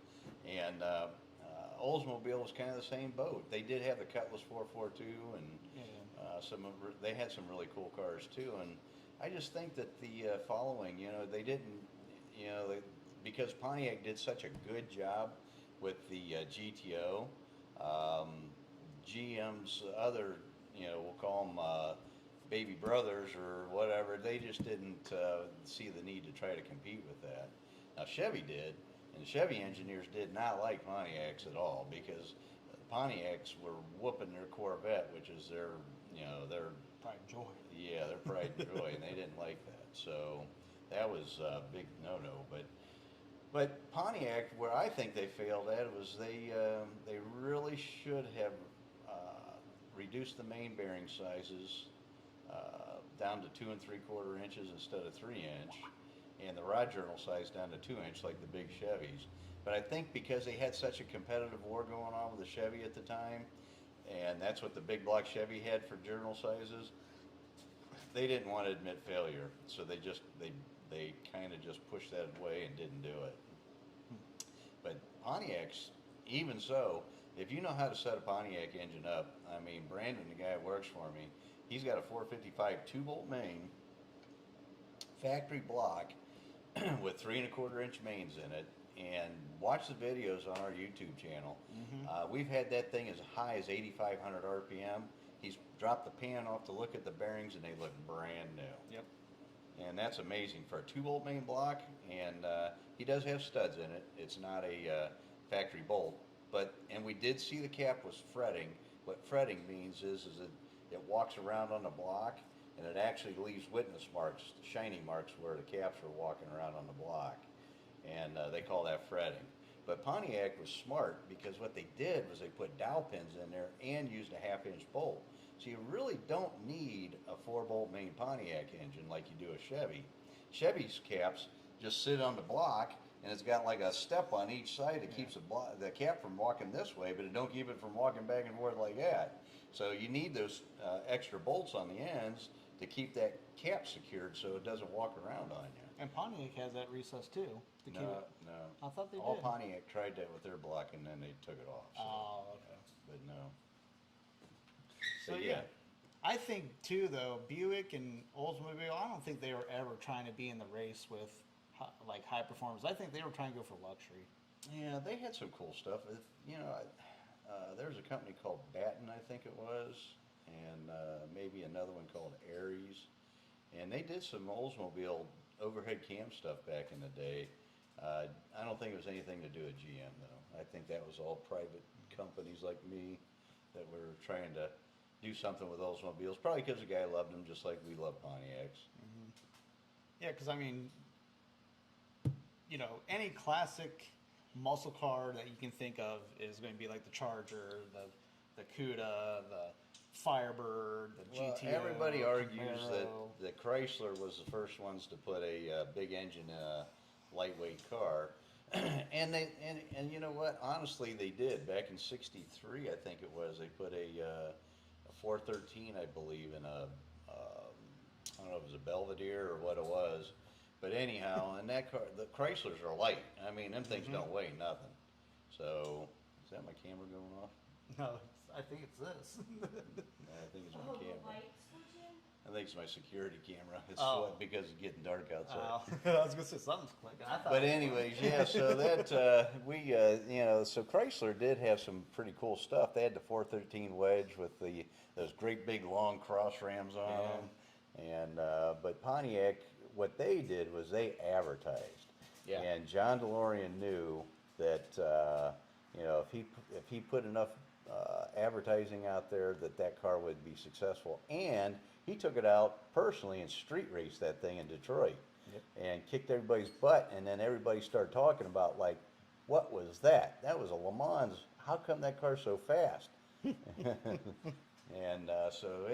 and Oldsmobile was kind of the same boat. They did have the Cutlass 442, and they had some really cool cars too. And I just think that the following, you know, they didn't, you know, because Pontiac did such a good job with the GTO, GM's other, you know, we'll call them baby brothers or whatever, they just didn't see the need to try to compete with that. Now Chevy did, and the Chevy engineers did not like Pontiacs at all because the Pontiacs were whooping their Corvette, which is their, you know, their Pride and joy. yeah, their pride and joy, and they didn't like that. So that was a big no-no. But Pontiac, where I think they failed at was they really should have reduced the main bearing sizes down to 2 3/4 inches instead of 3-inch, and the rod journal size down to 2-inch like the big Chevys. But I think because they had such a competitive war going on with the Chevy at the time, and that's what the big block Chevy had for journal sizes, they didn't want to admit failure, so they kind of just pushed that away and didn't do it. But Pontiacs, even so, if you know how to set a Pontiac engine up, I mean, Brandon, the guy who works for me, he's got a 455 2-bolt main, factory block, with 3 1/4 inch mains in it, and watch the videos on our YouTube channel. We've had that thing as high as 8,500 RPM. He's dropped the pan off to look at the bearings, and they look brand new. Yep. And that's amazing for a 2-bolt main block, and he does have studs in it. It's not a factory bolt, and we did see the cap was fretting. What fretting means is it walks around on the block, and it actually leaves witness marks, shining marks where the caps were walking around on the block, and they call that fretting. But Pontiac was smart because what they did was they put dowel pins in there and used a 1/2-inch bolt. So you really don't need a 4-bolt main Pontiac engine like you do a Chevy. Chevy's caps just sit on the block, and it's got like a step on each side that keeps the cap from walking this way, but it don't keep it from walking back and forth like that. So you need those extra bolts on the ends to keep that cap secured so it doesn't walk around on you. And Pontiac has that recess too. To keep it. No. I thought they All did. Pontiac tried that with their block, and then they took it off. So. Oh, okay. But no. So yeah, I think too though Buick and Oldsmobile, I don't think they were ever trying to be in the race with like high performance. I think they were trying to go for luxury. Yeah, they had some cool stuff. You know, there was a company called Batten, I think it was, and maybe another one called Aries, and they did some Oldsmobile overhead cam stuff back in the day. I don't think it was anything to do with GM though. I think that was all private companies like me that were trying to do something with Oldsmobiles, probably because the guy loved them just like we love Pontiacs. Yeah, because I mean, you know, any classic muscle car that you can think of is going to be like the Charger, the Cuda, the Firebird, the Well, GTO. everybody argues Camaro. that Chrysler was the first ones to put a big engine in a lightweight car. And you know what? Honestly, they did. Back in '63, I think it was, they put a 413, I believe, in I don't know if it was a Belvedere or what it was. But anyhow, in that car, the Chryslers are light. I mean, them things don't weigh nothing. So, is that my camera going off? No, I think it's this. No, I think it's my Oh, the camera. light switching? I think it's my security camera. It's Oh. because it's getting dark outside. I was gonna say something's clicking. I thought. But anyways, yeah. So that so Chrysler did have some pretty cool stuff. They had the 413 wedge with those great big long cross rams on them, and but Pontiac, what they did was they advertised. Yeah. And John DeLorean knew that if he put enough advertising out there that car would be successful, and he took it out personally and street raced that thing in Detroit. Yep. And kicked everybody's butt, and then everybody started talking about, like, what was that? That was a Le Mans. How come that car's so fast? And so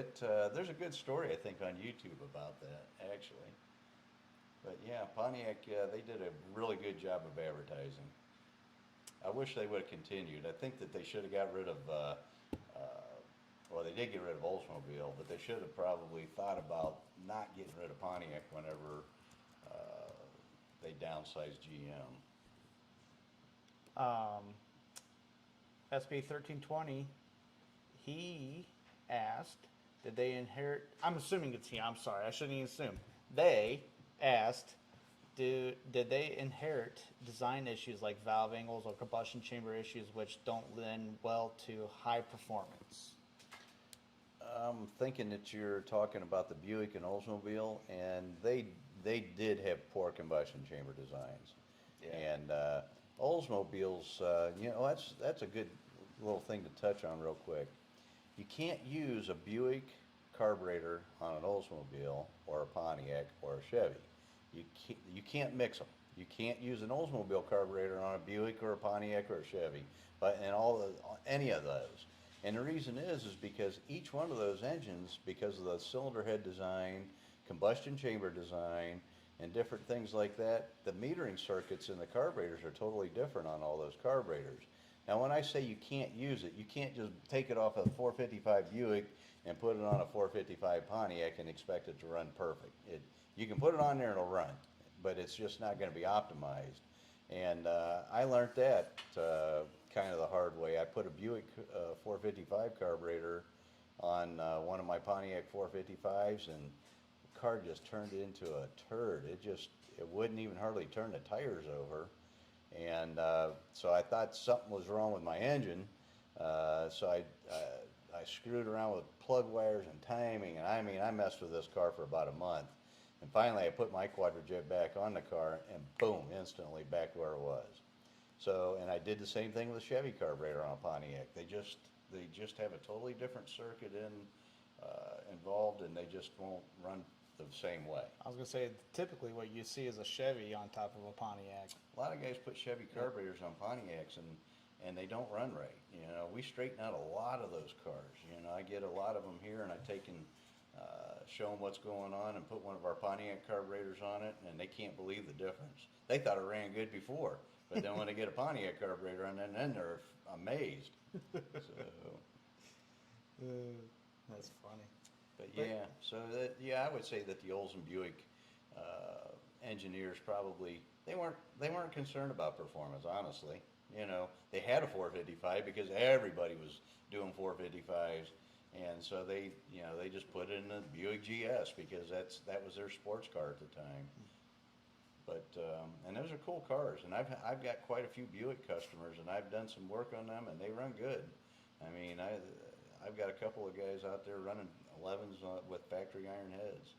there's a good story, I think, on YouTube about that, actually. But yeah, Pontiac, they did a really good job of advertising. I wish they would have continued. I think that they should have got rid of, well, they did get rid of Oldsmobile, but they should have probably thought about not getting rid of Pontiac whenever they downsized GM. SB 1320, he asked, did they inherit? I'm assuming it's he. I'm sorry, I shouldn't even assume. They asked, did they inherit design issues like valve angles or combustion chamber issues which don't lend well to high performance? I'm thinking that you're talking about the Buick and Oldsmobile, and they did have poor combustion chamber designs. Yeah. And Oldsmobiles, that's a good little thing to touch on real quick. You can't use a Buick carburetor on an Oldsmobile or a Pontiac or a Chevy. You can't mix them. You can't use an Oldsmobile carburetor on a Buick or a Pontiac or a Chevy, any of those. And the reason is because each one of those engines, because of the cylinder head design, combustion chamber design, and different things like that, the metering circuits in the carburetors are totally different on all those carburetors. Now, when I say you can't use it, you can't just take it off a 455 Buick and put it on a 455 Pontiac and expect it to run perfect. You can put it on there and it'll run, but it's just not going to be optimized. And I learned that kind of the hard way. I put a Buick 455 carburetor on one of my Pontiac 455s, and the car just turned into a turd. It wouldn't even hardly turn the tires over. And so I thought something was wrong with my engine. So I screwed around with plug wires and timing, and I messed with this car for about a month. And finally I put my Quadrajet back on the car, and boom, instantly back where it was. So, and I did the same thing with a Chevy carburetor on a Pontiac. They just have a totally different circuit involved, and they just won't run the same way. I was gonna say, typically what you see is a Chevy on top of a Pontiac. A lot of guys put Chevy carburetors on Pontiacs, and they don't run right. We straighten out a lot of those cars. I get a lot of them here, and I take and show them what's going on and put one of our Pontiac carburetors on it, and they can't believe the difference. They thought it ran good before, but then when they get a Pontiac carburetor on it, then they're amazed. So, That's funny. but yeah, I would say that the Olds and Buick engineers probably they weren't concerned about performance, honestly. They had a 455 because everybody was doing 455s. And so they just put it in the Buick GS because that was their sports car at the time. But and those are cool cars, and I've got quite a few Buick customers, and I've done some work on them, and they run good. I mean, I've got a couple of guys out there running 11s with factory iron heads.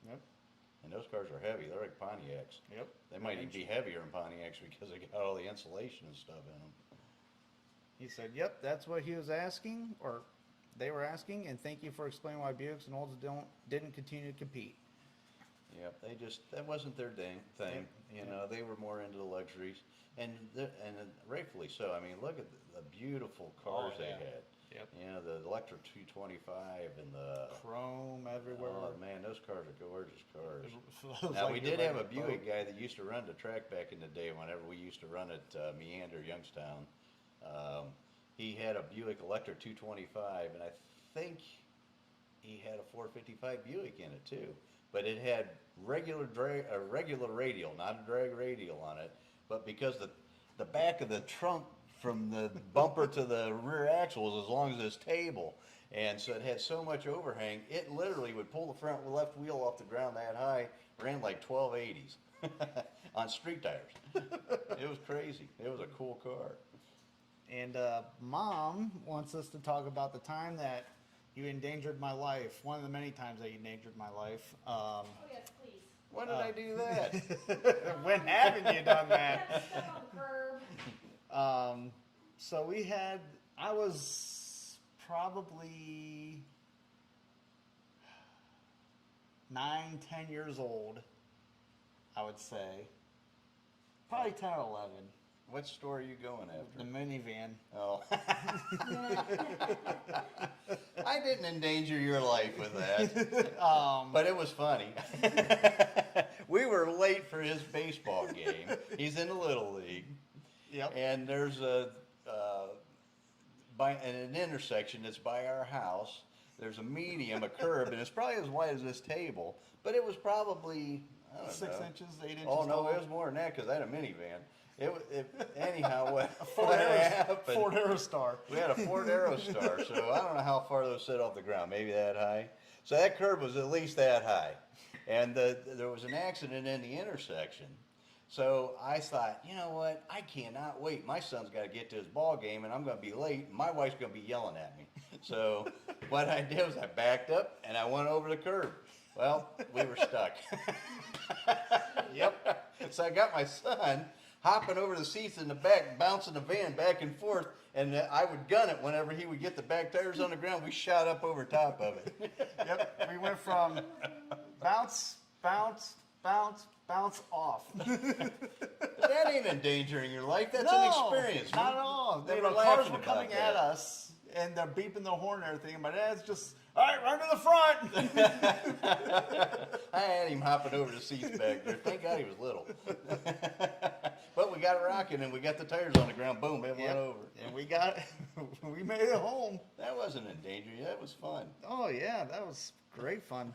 Yep. And those cars are heavy. They're like Pontiacs. Yep. They might even be heavier than Pontiacs because they got all the insulation and stuff in them. He said, "Yep, that's what he was asking, or they were asking, and thank you for explaining why Buicks and Olds didn't continue to compete." Yep, that wasn't their thing. They were more into the luxuries, and rightfully so. I mean, look at the beautiful cars they had. Yep. You know, the Electra 225 and the Chrome everywhere. Oh man, those cars are gorgeous cars. It was Now like we you're did have a riding Buick boat. guy that used to run the track back in the day. Whenever we used to run at Meander, Youngstown, he had a Buick Electra 225, and I think he had a 455 Buick in it too. But it had a regular radial, not a drag radial on it. But because the back of the trunk from the bumper to the rear axle was as long as this table, and so it had so much overhang, it literally would pull the front left wheel off the ground that high, ran like 1280s on street tires. It was crazy. It was a cool car. And Mom wants us to talk about the time that you endangered my life. One of the many times that you endangered my life. Oh, yes, please. When did I do that? When haven't you done that? Got stuck on the curb. So I was probably 9, 10 years old, I would say. Probably 10 or 11. What store are you going The after? minivan. Oh. I didn't endanger your life with that, but it was funny. We were late for his baseball game. He's in the Little League. Yep. And there's by an intersection that's by our house. There's a medium, a curb, and it's probably as wide as this table. But it was probably, I don't 6 know. inches, 8 inches Oh no, tall. it was more than that because I had a minivan. Anyhow, what Ford happened? Aerostar. We had a Ford Aerostar, so I don't know how far those sit off the ground. Maybe that high. So that curb was at least that high, and there was an accident in the intersection. So I thought, you know what? I cannot wait. My son's got to get to his ball game, and I'm going to be late. And my wife's going to be yelling at me. So what I did was I backed up and I went over the curb. Well, we were stuck. Yep. So I got my son hopping over the seats in the back, bouncing the van back and forth, and I would gun it whenever he would get the back tires on the ground. We shot up over top of it. Yep. We went from bounce, bounce, bounce, bounce off. That ain't endangering your life. That's No, an experience. not at all. We The were cars laughing were about coming that. at us, and they're beeping the horn and everything. And my dad's just, all right, run to the front. I had him hopping over the seats back there. Thank God he was little. But we got it rocking, and we got the tires on the ground. Boom, it went over. And we made it home. That wasn't endangering. That was fun. Oh yeah, that was great fun.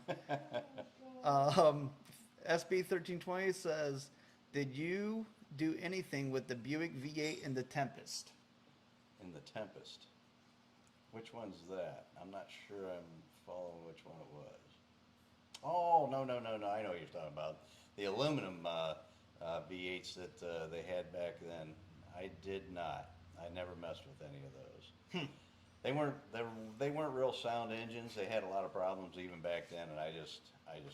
SB 1320 says, did you do anything with the Buick V8 in the Tempest? In the Tempest. Which one's that? I'm not sure I'm following which one it was. Oh, no. I know what you're talking about. The aluminum V8s that they had back then. I did not. I never messed with any of those. They weren't real sound engines. They had a lot of problems even back then, and I just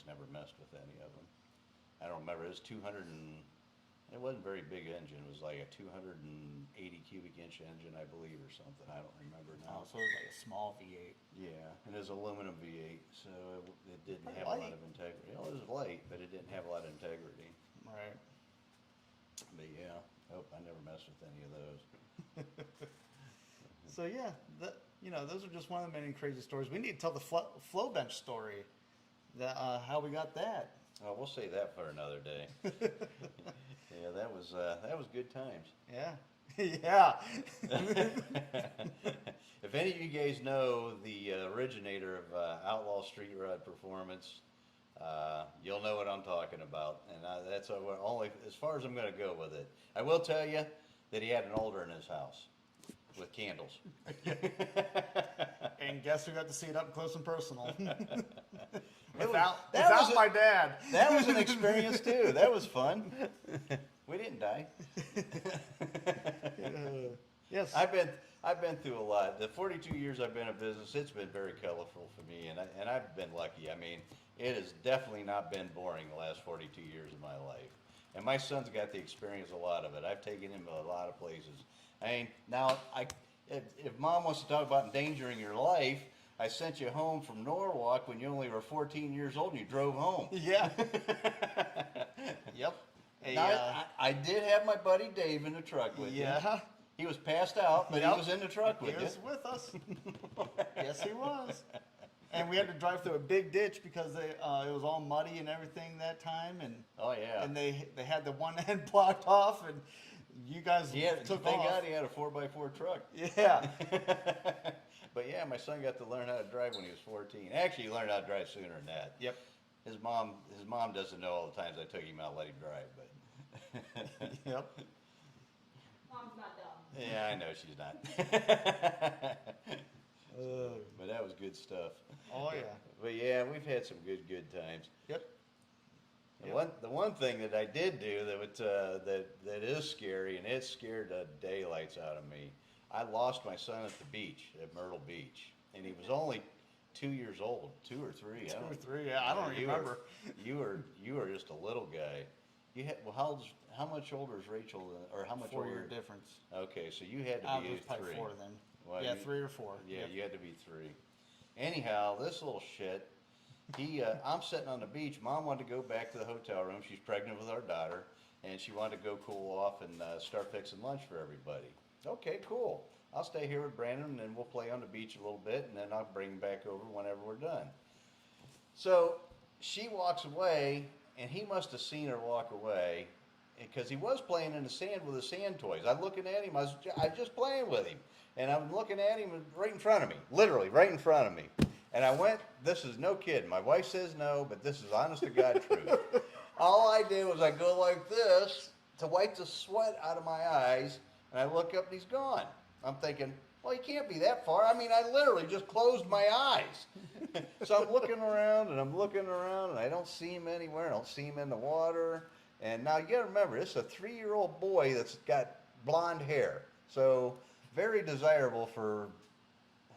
never messed with any of them. I don't remember. It was 200 and it wasn't a very big engine. It was like a 280 cubic inch engine, I believe, or something. I don't remember now. Oh, so it was like a small V8. Yeah, and it was aluminum V8, so it didn't Pretty have a lot light. of integrity. It was light, but it didn't have a lot of integrity. Right. But yeah, I never messed with any of those. So yeah, those are just one of the many crazy stories. We need to tell the flow bench story, how we got that. Oh, we'll save that for another day. Yeah, that was good times. Yeah, yeah. If any of you guys know the originator of Outlaw Street Rod Performance, you'll know what I'm talking about, and that's only as far as I'm going to go with it. I will tell you that he had an altar in his house with candles. And guess who got to see it up close and personal? That without was my dad. That was an experience too. That was fun. We didn't die. Yes. I've been through a lot. The 42 years I've been in business, it's been very colorful for me, and I've been lucky. I mean, it has definitely not been boring the last 42 years of my life. And my son's got to experience a lot of it. I've taken him to a lot of places. I mean, now if Mom wants to talk about endangering your life, I sent you home from Norwalk when you only were 14 years old and you drove home. Yeah. Yep. Now, I did have my buddy Dave in the truck with me. Yeah. He was passed out, but Yep. he was in the truck with He you. was with us. Yes, he was. And we had to drive through a big ditch because it was all muddy and everything that time, and Oh, yeah. and they had the one end blocked off, and you guys Yeah, took thank off. God he had a 4x4 truck. Yeah. But yeah, my son got to learn how to drive when he was 14. Actually, he learned how to drive sooner than that. Yep. His mom doesn't know all the times I took him out and let him drive, but Yep. Mom's not dumb. yeah, I know she's not. But that was good stuff. Oh yeah. But yeah, we've had some good times. Yep. The one thing that I did do that is scary, and it scared the daylights out of me. I lost my son at the beach at Myrtle Beach, and he was only 2 years old, 2 or 3. Two or three. Yeah, I don't remember. You were just a little guy. You had how much older is Rachel or how much 4 year older? difference. Okay, so you had to I be was probably 3. 4 then. Well, yeah, you- 3 or 4. Yeah, Yep. you had to be 3. Anyhow, this little shit, I'm sitting on the beach. Mom wanted to go back to the hotel room. She's pregnant with our daughter, and she wanted to go cool off and start fixing lunch for everybody. Okay, cool. I'll stay here with Brandon, and then we'll play on the beach a little bit, and then I'll bring him back over whenever we're done. So she walks away, and he must have seen her walk away, because he was playing in the sand with his sand toys. I'm looking at him. I was just playing with him, and I'm looking at him right in front of me, literally right in front of me. And I went, this is no kid. My wife says no, but this is honest to God truth. All I did was I go like this to wipe the sweat out of my eyes, and I look up and he's gone. I'm thinking, well, he can't be that far. I mean, I literally just closed my eyes. So I'm looking around and I'm looking around and I don't see him anywhere. I don't see him in the water. And now you gotta remember, this is a 3-year-old boy that's got blonde hair. So very desirable for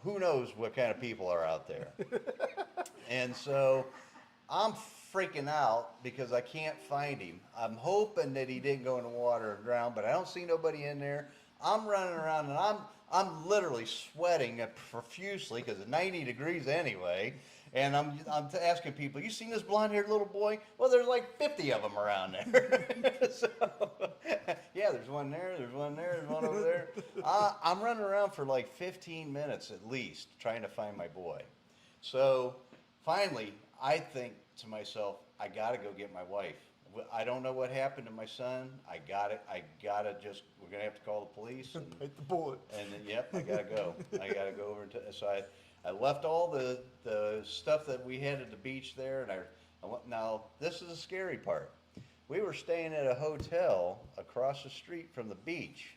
who knows what kind of people are out there. And so I'm freaking out because I can't find him. I'm hoping that he didn't go in the water and drown, but I don't see nobody in there. I'm running around and I'm literally sweating profusely because it's 90 degrees anyway. And I'm asking people, you seen this blonde-haired little boy? Well, there's like 50 of them around there. So, yeah, there's one there, there's one there, there's one over there. I'm running around for like 15 minutes at least trying to find my boy. So finally, I think to myself, I gotta go get my wife. I don't know what happened to my son. We're gonna have to call the police. And, Bite the bullet. and then, yep, I gotta go. I gotta go over to, so I left all the stuff that we had at the beach there, and I went, now this is the scary part. We were staying at a hotel across the street from the beach.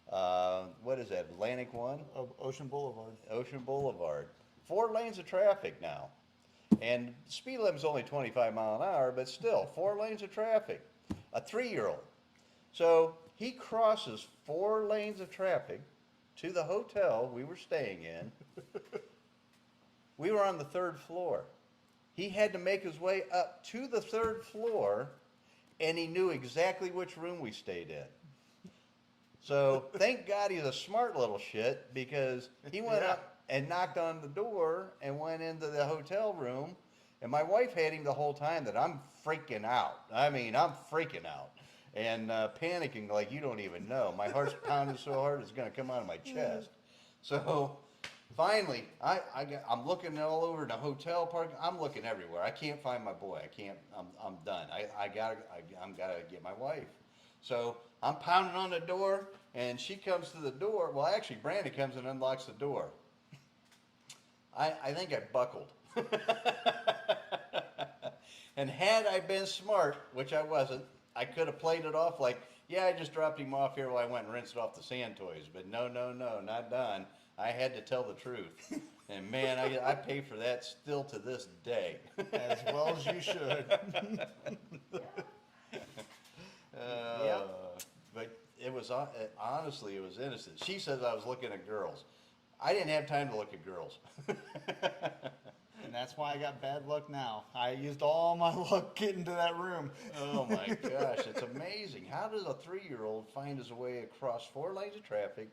What is that, Atlantic One? Ocean Boulevard. Ocean Boulevard. 4 lanes of traffic now. And speed limit's only 25 miles an hour, but still, 4 lanes of traffic. A 3-year-old. So he crosses 4 lanes of traffic to the hotel we were staying in. We were on the 3rd floor. He had to make his way up to the 3rd floor, and he knew exactly which room we stayed in. So thank God he's a smart little shit, because he went up and knocked on the door and went into the hotel room, and my wife had him the whole time that I'm freaking out. I mean, I'm freaking out and panicking like you don't even know. My heart's pounding so hard it's going to come out of my chest. So finally, I'm looking all over the hotel park. I'm looking everywhere. I can't find my boy. I'm done. I'm gotta get my wife. So I'm pounding on the door, and she comes to the door. Well, actually, Brandon comes and unlocks the door. I think I buckled. And had I been smart, which I wasn't, I could have played it off like, yeah, I just dropped him off here while I went and rinsed off the sand toys. But no, not done. I had to tell the truth. And man, I pay for that still to this day. As well as you should. But it was, honestly, it was innocent. She says I was looking at girls. I didn't have time to look at girls. And that's why I got bad luck now. I used all my luck getting to that room. Oh my gosh, it's amazing. How does a 3-year-old find his way across 4 lanes of traffic,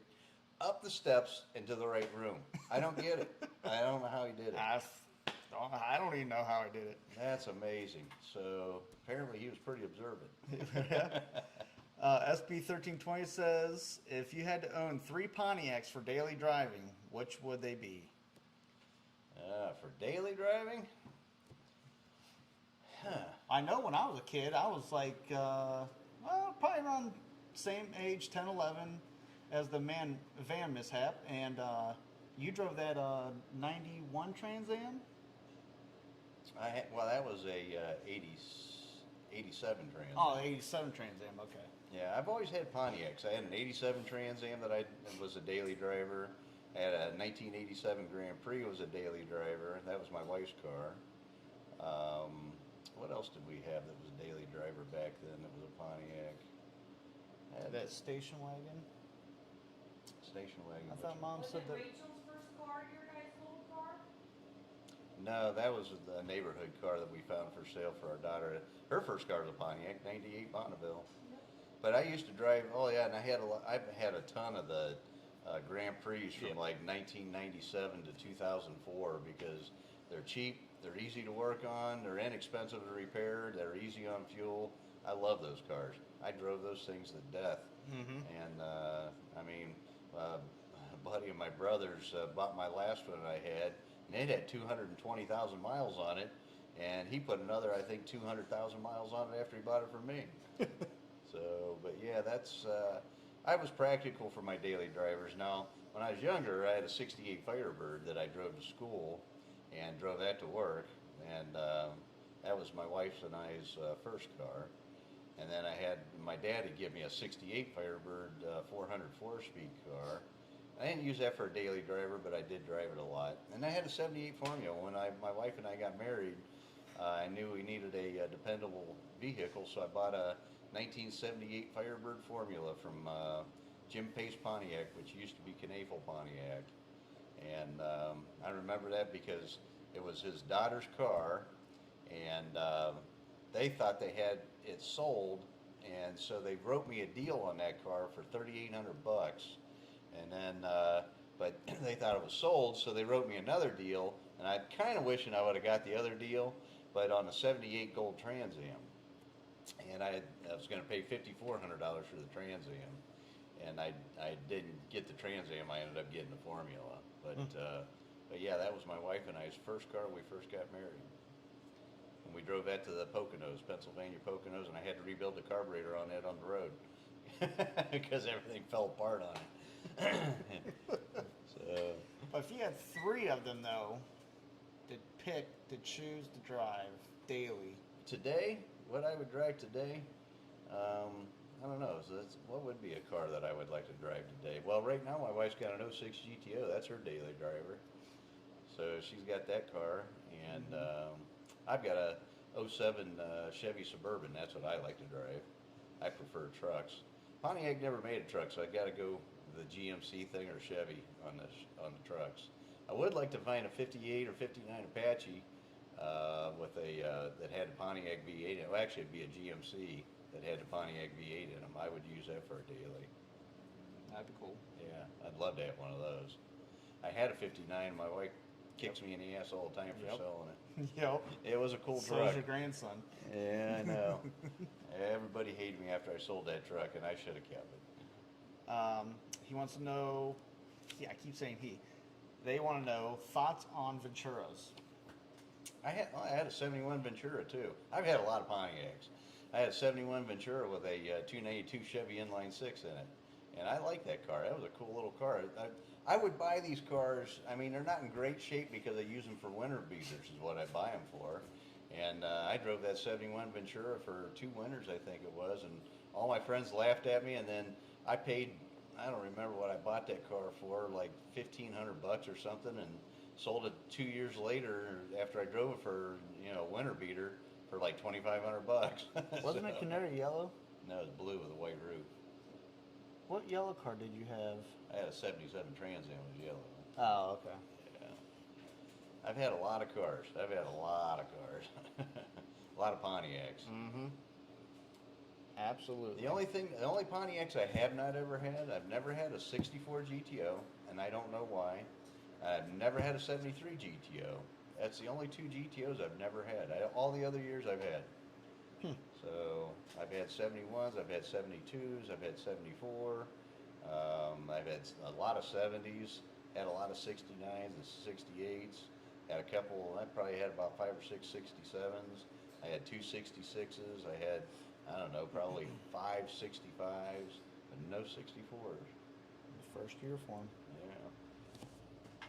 up the steps, into the right room? I don't get it. I don't know how he did it. I don't even know how I did it. That's amazing. So apparently he was pretty observant. SB1320 says, if you had to own 3 Pontiacs for daily driving, which would they be? For daily driving? Huh. I know when I was a kid, I was like, well, probably around same age, 10, 11, as the van mishap. And you drove that 91 Trans Am? Well, that was a 87 Trans Am. Oh, 87 Trans Am, okay. Yeah, I've always had Pontiacs. I had an 87 Trans Am that was a daily driver. I had a 1987 Grand Prix was a daily driver. That was my wife's car. What else did we have that was a daily driver back then that was a Pontiac? I had That station wagon? station wagon. I which thought one? Mom Was said it that. Rachel's first car, your guys' little car? No, that was the neighborhood car that we found for sale for our daughter. Her first car was a Pontiac, 98 Bonneville. But I used to drive. Oh yeah, and I've had a ton of the Grand Prix from like 1997 to 2004 because they're cheap, they're easy to work on, they're inexpensive to repair, they're easy on fuel. I love those cars. I drove those things to death. And I mean, a buddy of my brother's bought my last one I had, and it had 220,000 miles on it, and he put another, I think, 200,000 miles on it after he bought it from me. So, but yeah, that's, I was practical for my daily drivers. Now, when I was younger, I had a 68 Firebird that I drove to school and drove that to work, and that was my wife's and I's first car. And then my dad had given me a 68 Firebird 400 4-speed car. I didn't use that for a daily driver, but I did drive it a lot. And I had a 78 Formula. When my wife and I got married, I knew we needed a dependable vehicle, so I bought a 1978 Firebird Formula from Jim Pace Pontiac, which used to be Knaefel Pontiac. And I remember that because it was his daughter's car, and they thought they had it sold, and so they wrote me a deal on that car for $3,800. And then, but they thought it was sold, so they wrote me another deal, and I'm kind of wishing I would have got the other deal, but on a 78 Gold Trans Am. And I was going to pay $5,400 for the Trans Am, and I didn't get the Trans Am. I ended up getting the Formula. But yeah, that was my wife and I's first car when we first got married. And we drove that to the Poconos, Pennsylvania Poconos, and I had to rebuild the carburetor on that on the road because everything fell apart on it. So, But if you had 3 of them, though, to choose to drive daily, today, what I would drive today, I don't know. So what would be a car that I would like to drive today? Well, right now my wife's got an '06 GTO. That's her daily driver. So she's got that car, and I've got a '07 Chevy Suburban. That's what I like to drive. I prefer trucks. Pontiac never made a truck, so I got to go the GMC thing or Chevy on the trucks. I would like to find a '58 or '59 Apache with that had a Pontiac V8 in it. Well, actually, it'd be a GMC that had a Pontiac V8 in them. I would use that for a daily. that'd be cool. Yeah, I'd love to have one of those. I had a '59. My wife kicks me in the ass all the time for Yep. selling it. Yep. It was a cool So truck. is your grandson. Yeah, I know. Everybody hated me after I sold that truck, and I should have kept it. He wants to know. Yeah, I keep saying he. They want to know thoughts on Venturas. I had a '71 Ventura too. I've had a lot of Pontiacs. I had a '71 Ventura with a 292 Chevy inline 6 in it, and I like that car. That was a cool little car. I would buy these cars. I mean, they're not in great shape because I use them for winter beaters is what I buy them for. And I drove that '71 Ventura for 2 winters, I think it was, and all my friends laughed at me. And then I paid, I don't remember what I bought that car for, like $1,500 or something, and sold it 2 years later after I drove it for winter beater for like $2,500. Wasn't it canary yellow? No, it was blue with a white roof. What yellow car did you have? I had a '77 Trans Am, it was yellow. Oh, okay. Yeah. I've had a lot of cars. A lot of Pontiacs. Mm-hmm. Absolutely. The only Pontiacs I have not ever had, I've never had a '64 GTO, and I don't know why. I've never had a '73 GTO. That's the only 2 GTOs I've never had. All the other years I've had. So I've had 71s, I've had 72s, I've had 74. I've had a lot of 70s, had a lot of 69s and 68s. Had a couple, I probably had about 5 or 6 67s. I had two 66s. I had, I don't know, probably 5 65s, but no 64s. The first year for him.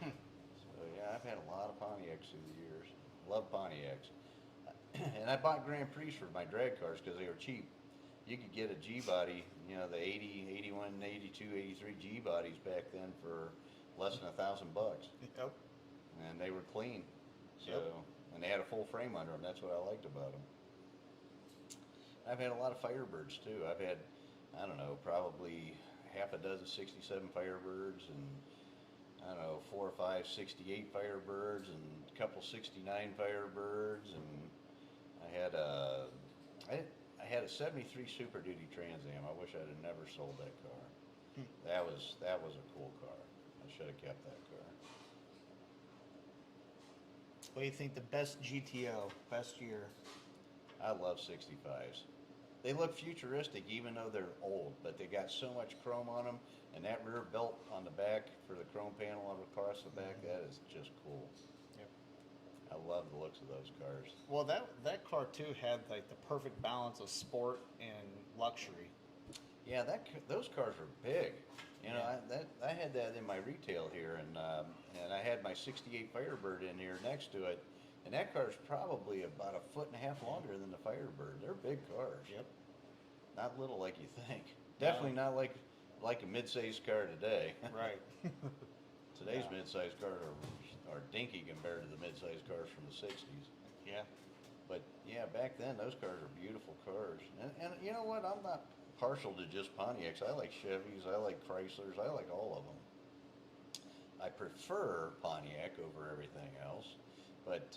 Yeah. So yeah, I've had a lot of Pontiacs through the years. Love Pontiacs. And I bought Grand Prix for my drag cars because they were cheap. You could get a G-body, you know, the 80, 81, 82, 83 G-bodies back then for less than $1,000. Yep. And they were clean. So, Yep. and they had a full frame under them. That's what I liked about them. I've had a lot of Firebirds too. I've had, I don't know, probably half a dozen 67 Firebirds and I don't know, 4 or 5 68 Firebirds and a couple 69 Firebirds, and I had a 73 Super Duty Trans Am. I wish I'd have never sold that car. That was a cool car. I should have kept that car. What do you think the best GTO, best year? I love 65s. They look futuristic even though they're old, but they got so much chrome on them, and that rear belt on the back for the chrome panel across the back, that is just cool. Yep. I love the looks of those cars. Well, that car too had like the perfect balance of sport and luxury. Yeah, those cars were big. You know, Yeah. I had that in my retail here, and I had my '68 Firebird in here next to it, and that car's probably about 1.5 feet longer than the Firebird. They're big cars. Yep. Not little like you think. Definitely not like a mid-sized car today. Right. Today's Yeah. mid-sized cars are dinky compared to the mid-sized cars from the '60s. Yeah. But yeah, back then those cars are beautiful cars. And you know what? I'm not partial to just Pontiacs. I like Chevys. I like Chryslers. I like all of them. I prefer Pontiac over everything else. But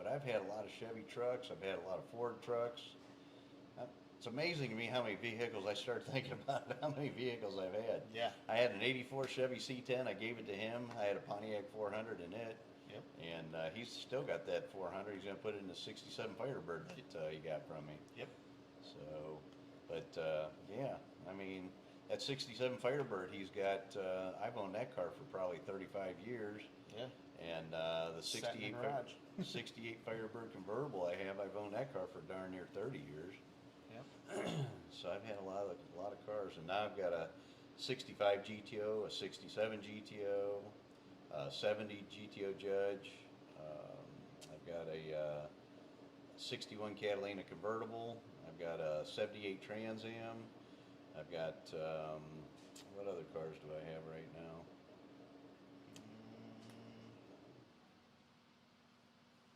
I've had a lot of Chevy trucks. I've had a lot of Ford trucks. It's amazing to me how many vehicles I start thinking about how many vehicles I've had. Yeah. I had an '84 Chevy C10. I gave it to him. I had a Pontiac 400 in it. Yep. And he's still got that 400. He's going to put it in the '67 Firebird that he got from me. Yep. So, but yeah, I mean, that '67 Firebird he's got, I've owned that car for probably 35 years. Yeah. And the Sat in the 68, garage. 68 Firebird convertible I've owned that car for darn near 30 years. Yep. So I've had a lot of cars, and now I've got a 65 GTO, a 67 GTO, a 70 GTO Judge. I've got a 61 Catalina convertible. I've got a 78 Trans Am. I've got what other cars do I have right now?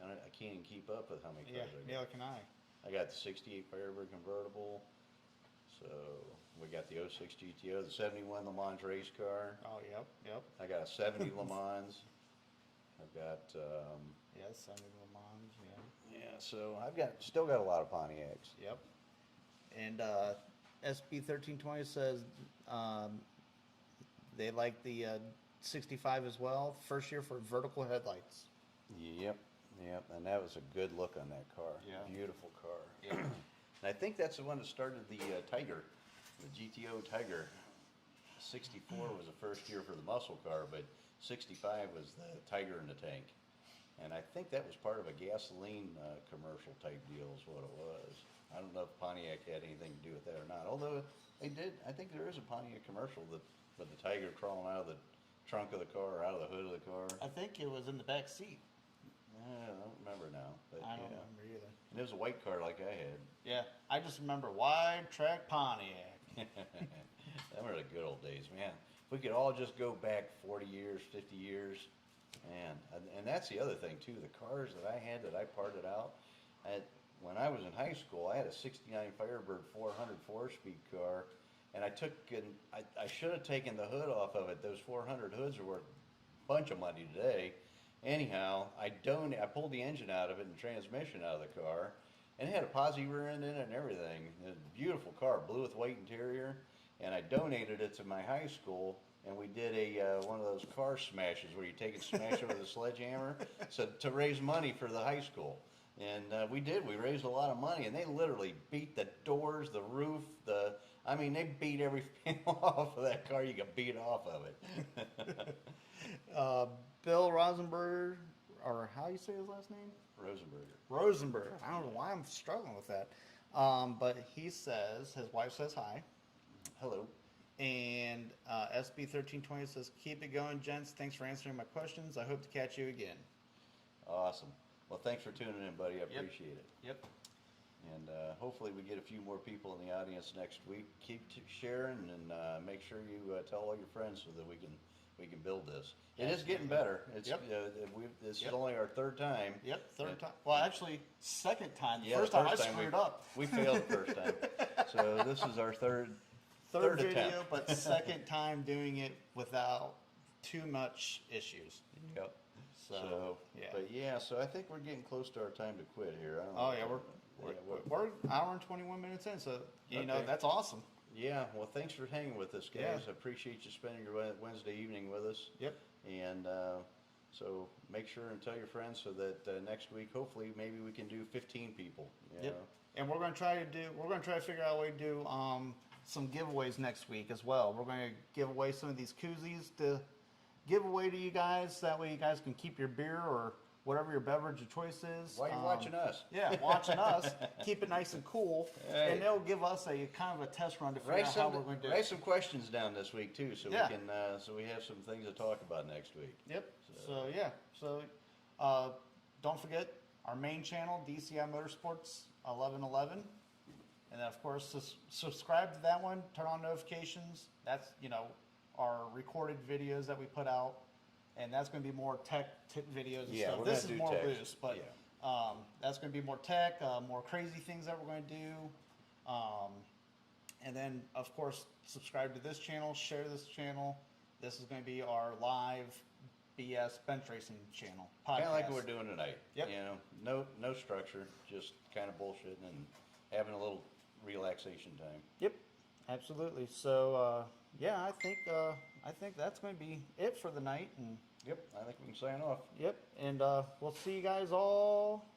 I can't even keep up with how many Yeah. cars I got. Neither can I. I got the 68 Firebird convertible. So we got the 06 GTO, the 71 Le Mans race car. Oh, yep. Yep. I got a 70 Le Mans. I've got Yeah, 70 Le Mans. Yeah. yeah. So still got a lot of Pontiacs. Yep. And SB 1320 says they like the 65 as well. First year for vertical headlights. Yep. And that was a good look on that car. Yeah. Beautiful car. Yeah. And I think that's the one that started the Tiger, the GTO Tiger. 64 was the first year for the muscle car, but 65 was the Tiger in the tank. And I think that was part of a gasoline commercial type deal is what it was. I don't know if Pontiac had anything to do with that or not. Although they did, I think there is a Pontiac commercial with the Tiger crawling out of the trunk of the car or out of the hood of the car. I think it was in the back seat. I don't remember now. But I don't yeah. remember either. And it was a white car like I had. Yeah, I just remember wide track Pontiac. Them were the good old days, man. If we could all just go back 40 years, 50 years, man. And that's the other thing, too. The cars that I had that I parted out, when I was in high school, I had a 69 Firebird 400 4-speed car, and I should have taken the hood off of it. Those 400 hoods are worth a bunch of money today. Anyhow, I pulled the engine out of it and transmission out of the car, and it had a posi rear end in it and everything. It was a beautiful car, blue with white interior, and I donated it to my high school, and we did one of those car smashes where you take and smash it with a sledgehammer, so to raise money for the high school. And we did. We raised a lot of money, and they literally beat the doors, the roof, I mean, they beat everything off of that car you could beat off of it. Bill Rosenberg, or how you say his last name? Rosenberger. Rosenberg. I don't know why I'm struggling with that. But he says, his wife says hi. Hello. And SB1320 says, keep it going, gents. Thanks for answering my questions. I hope to catch you again. Awesome. Well, thanks for tuning in, buddy. I Yep. appreciate it. Yep. And hopefully we get a few more people in the audience next week. Keep sharing and make sure you tell all your friends so that we can build this. It is getting better. It's Yep. This is Yep. only our third time. Yep, third And- time. Well, actually, second time. The Yeah, first the time I first time screwed up. We failed the first time. So this is our third Third video, attempt. but second time doing it without too much issues. Yep. So, yeah. But yeah, so I think we're getting close to our time to quit here. I don't know. Oh yeah, we're an hour and 21 minutes in, so you know Okay. that's awesome. Yeah, well, thanks for hanging with us, guys. Yeah. I appreciate you spending your Wednesday evening with us. Yep. And so make sure and tell your friends so that next week, hopefully, maybe we can do 15 people. You Yep. know? And we're gonna try to figure out a way to do some giveaways next week as well. We're gonna give away some of these koozies to give away to you guys. That way you guys can keep your beer or whatever your beverage of choice is. While you're watching us. Yeah, watching us. Keep it nice and cool. Hey. And they'll give us a kind of a test run to figure Write out how we're going to do write it. some questions down this week too, so Yeah. we can so we have some things to talk about next week. Yep. So yeah. So don't forget our main channel, DCI Motorsports 1111, and then of course subscribe to that one. Turn on notifications. That's our recorded videos that we put out, and that's going to be more tech videos and Yeah, stuff. we're This gonna is do more tech. loose, but Yeah. that's going to be more tech, more crazy things that we're going to do. And then, of course, subscribe to this channel, share this channel. This is going to be our live BS bench racing channel podcast. Kind of like what we're doing tonight. Yep. You know, no structure, just kind of bullshitting and having a little relaxation time. Yep, absolutely. So yeah, I think that's going to be it for the night. And Yep, I think we can sign off. yep, and we'll see you guys all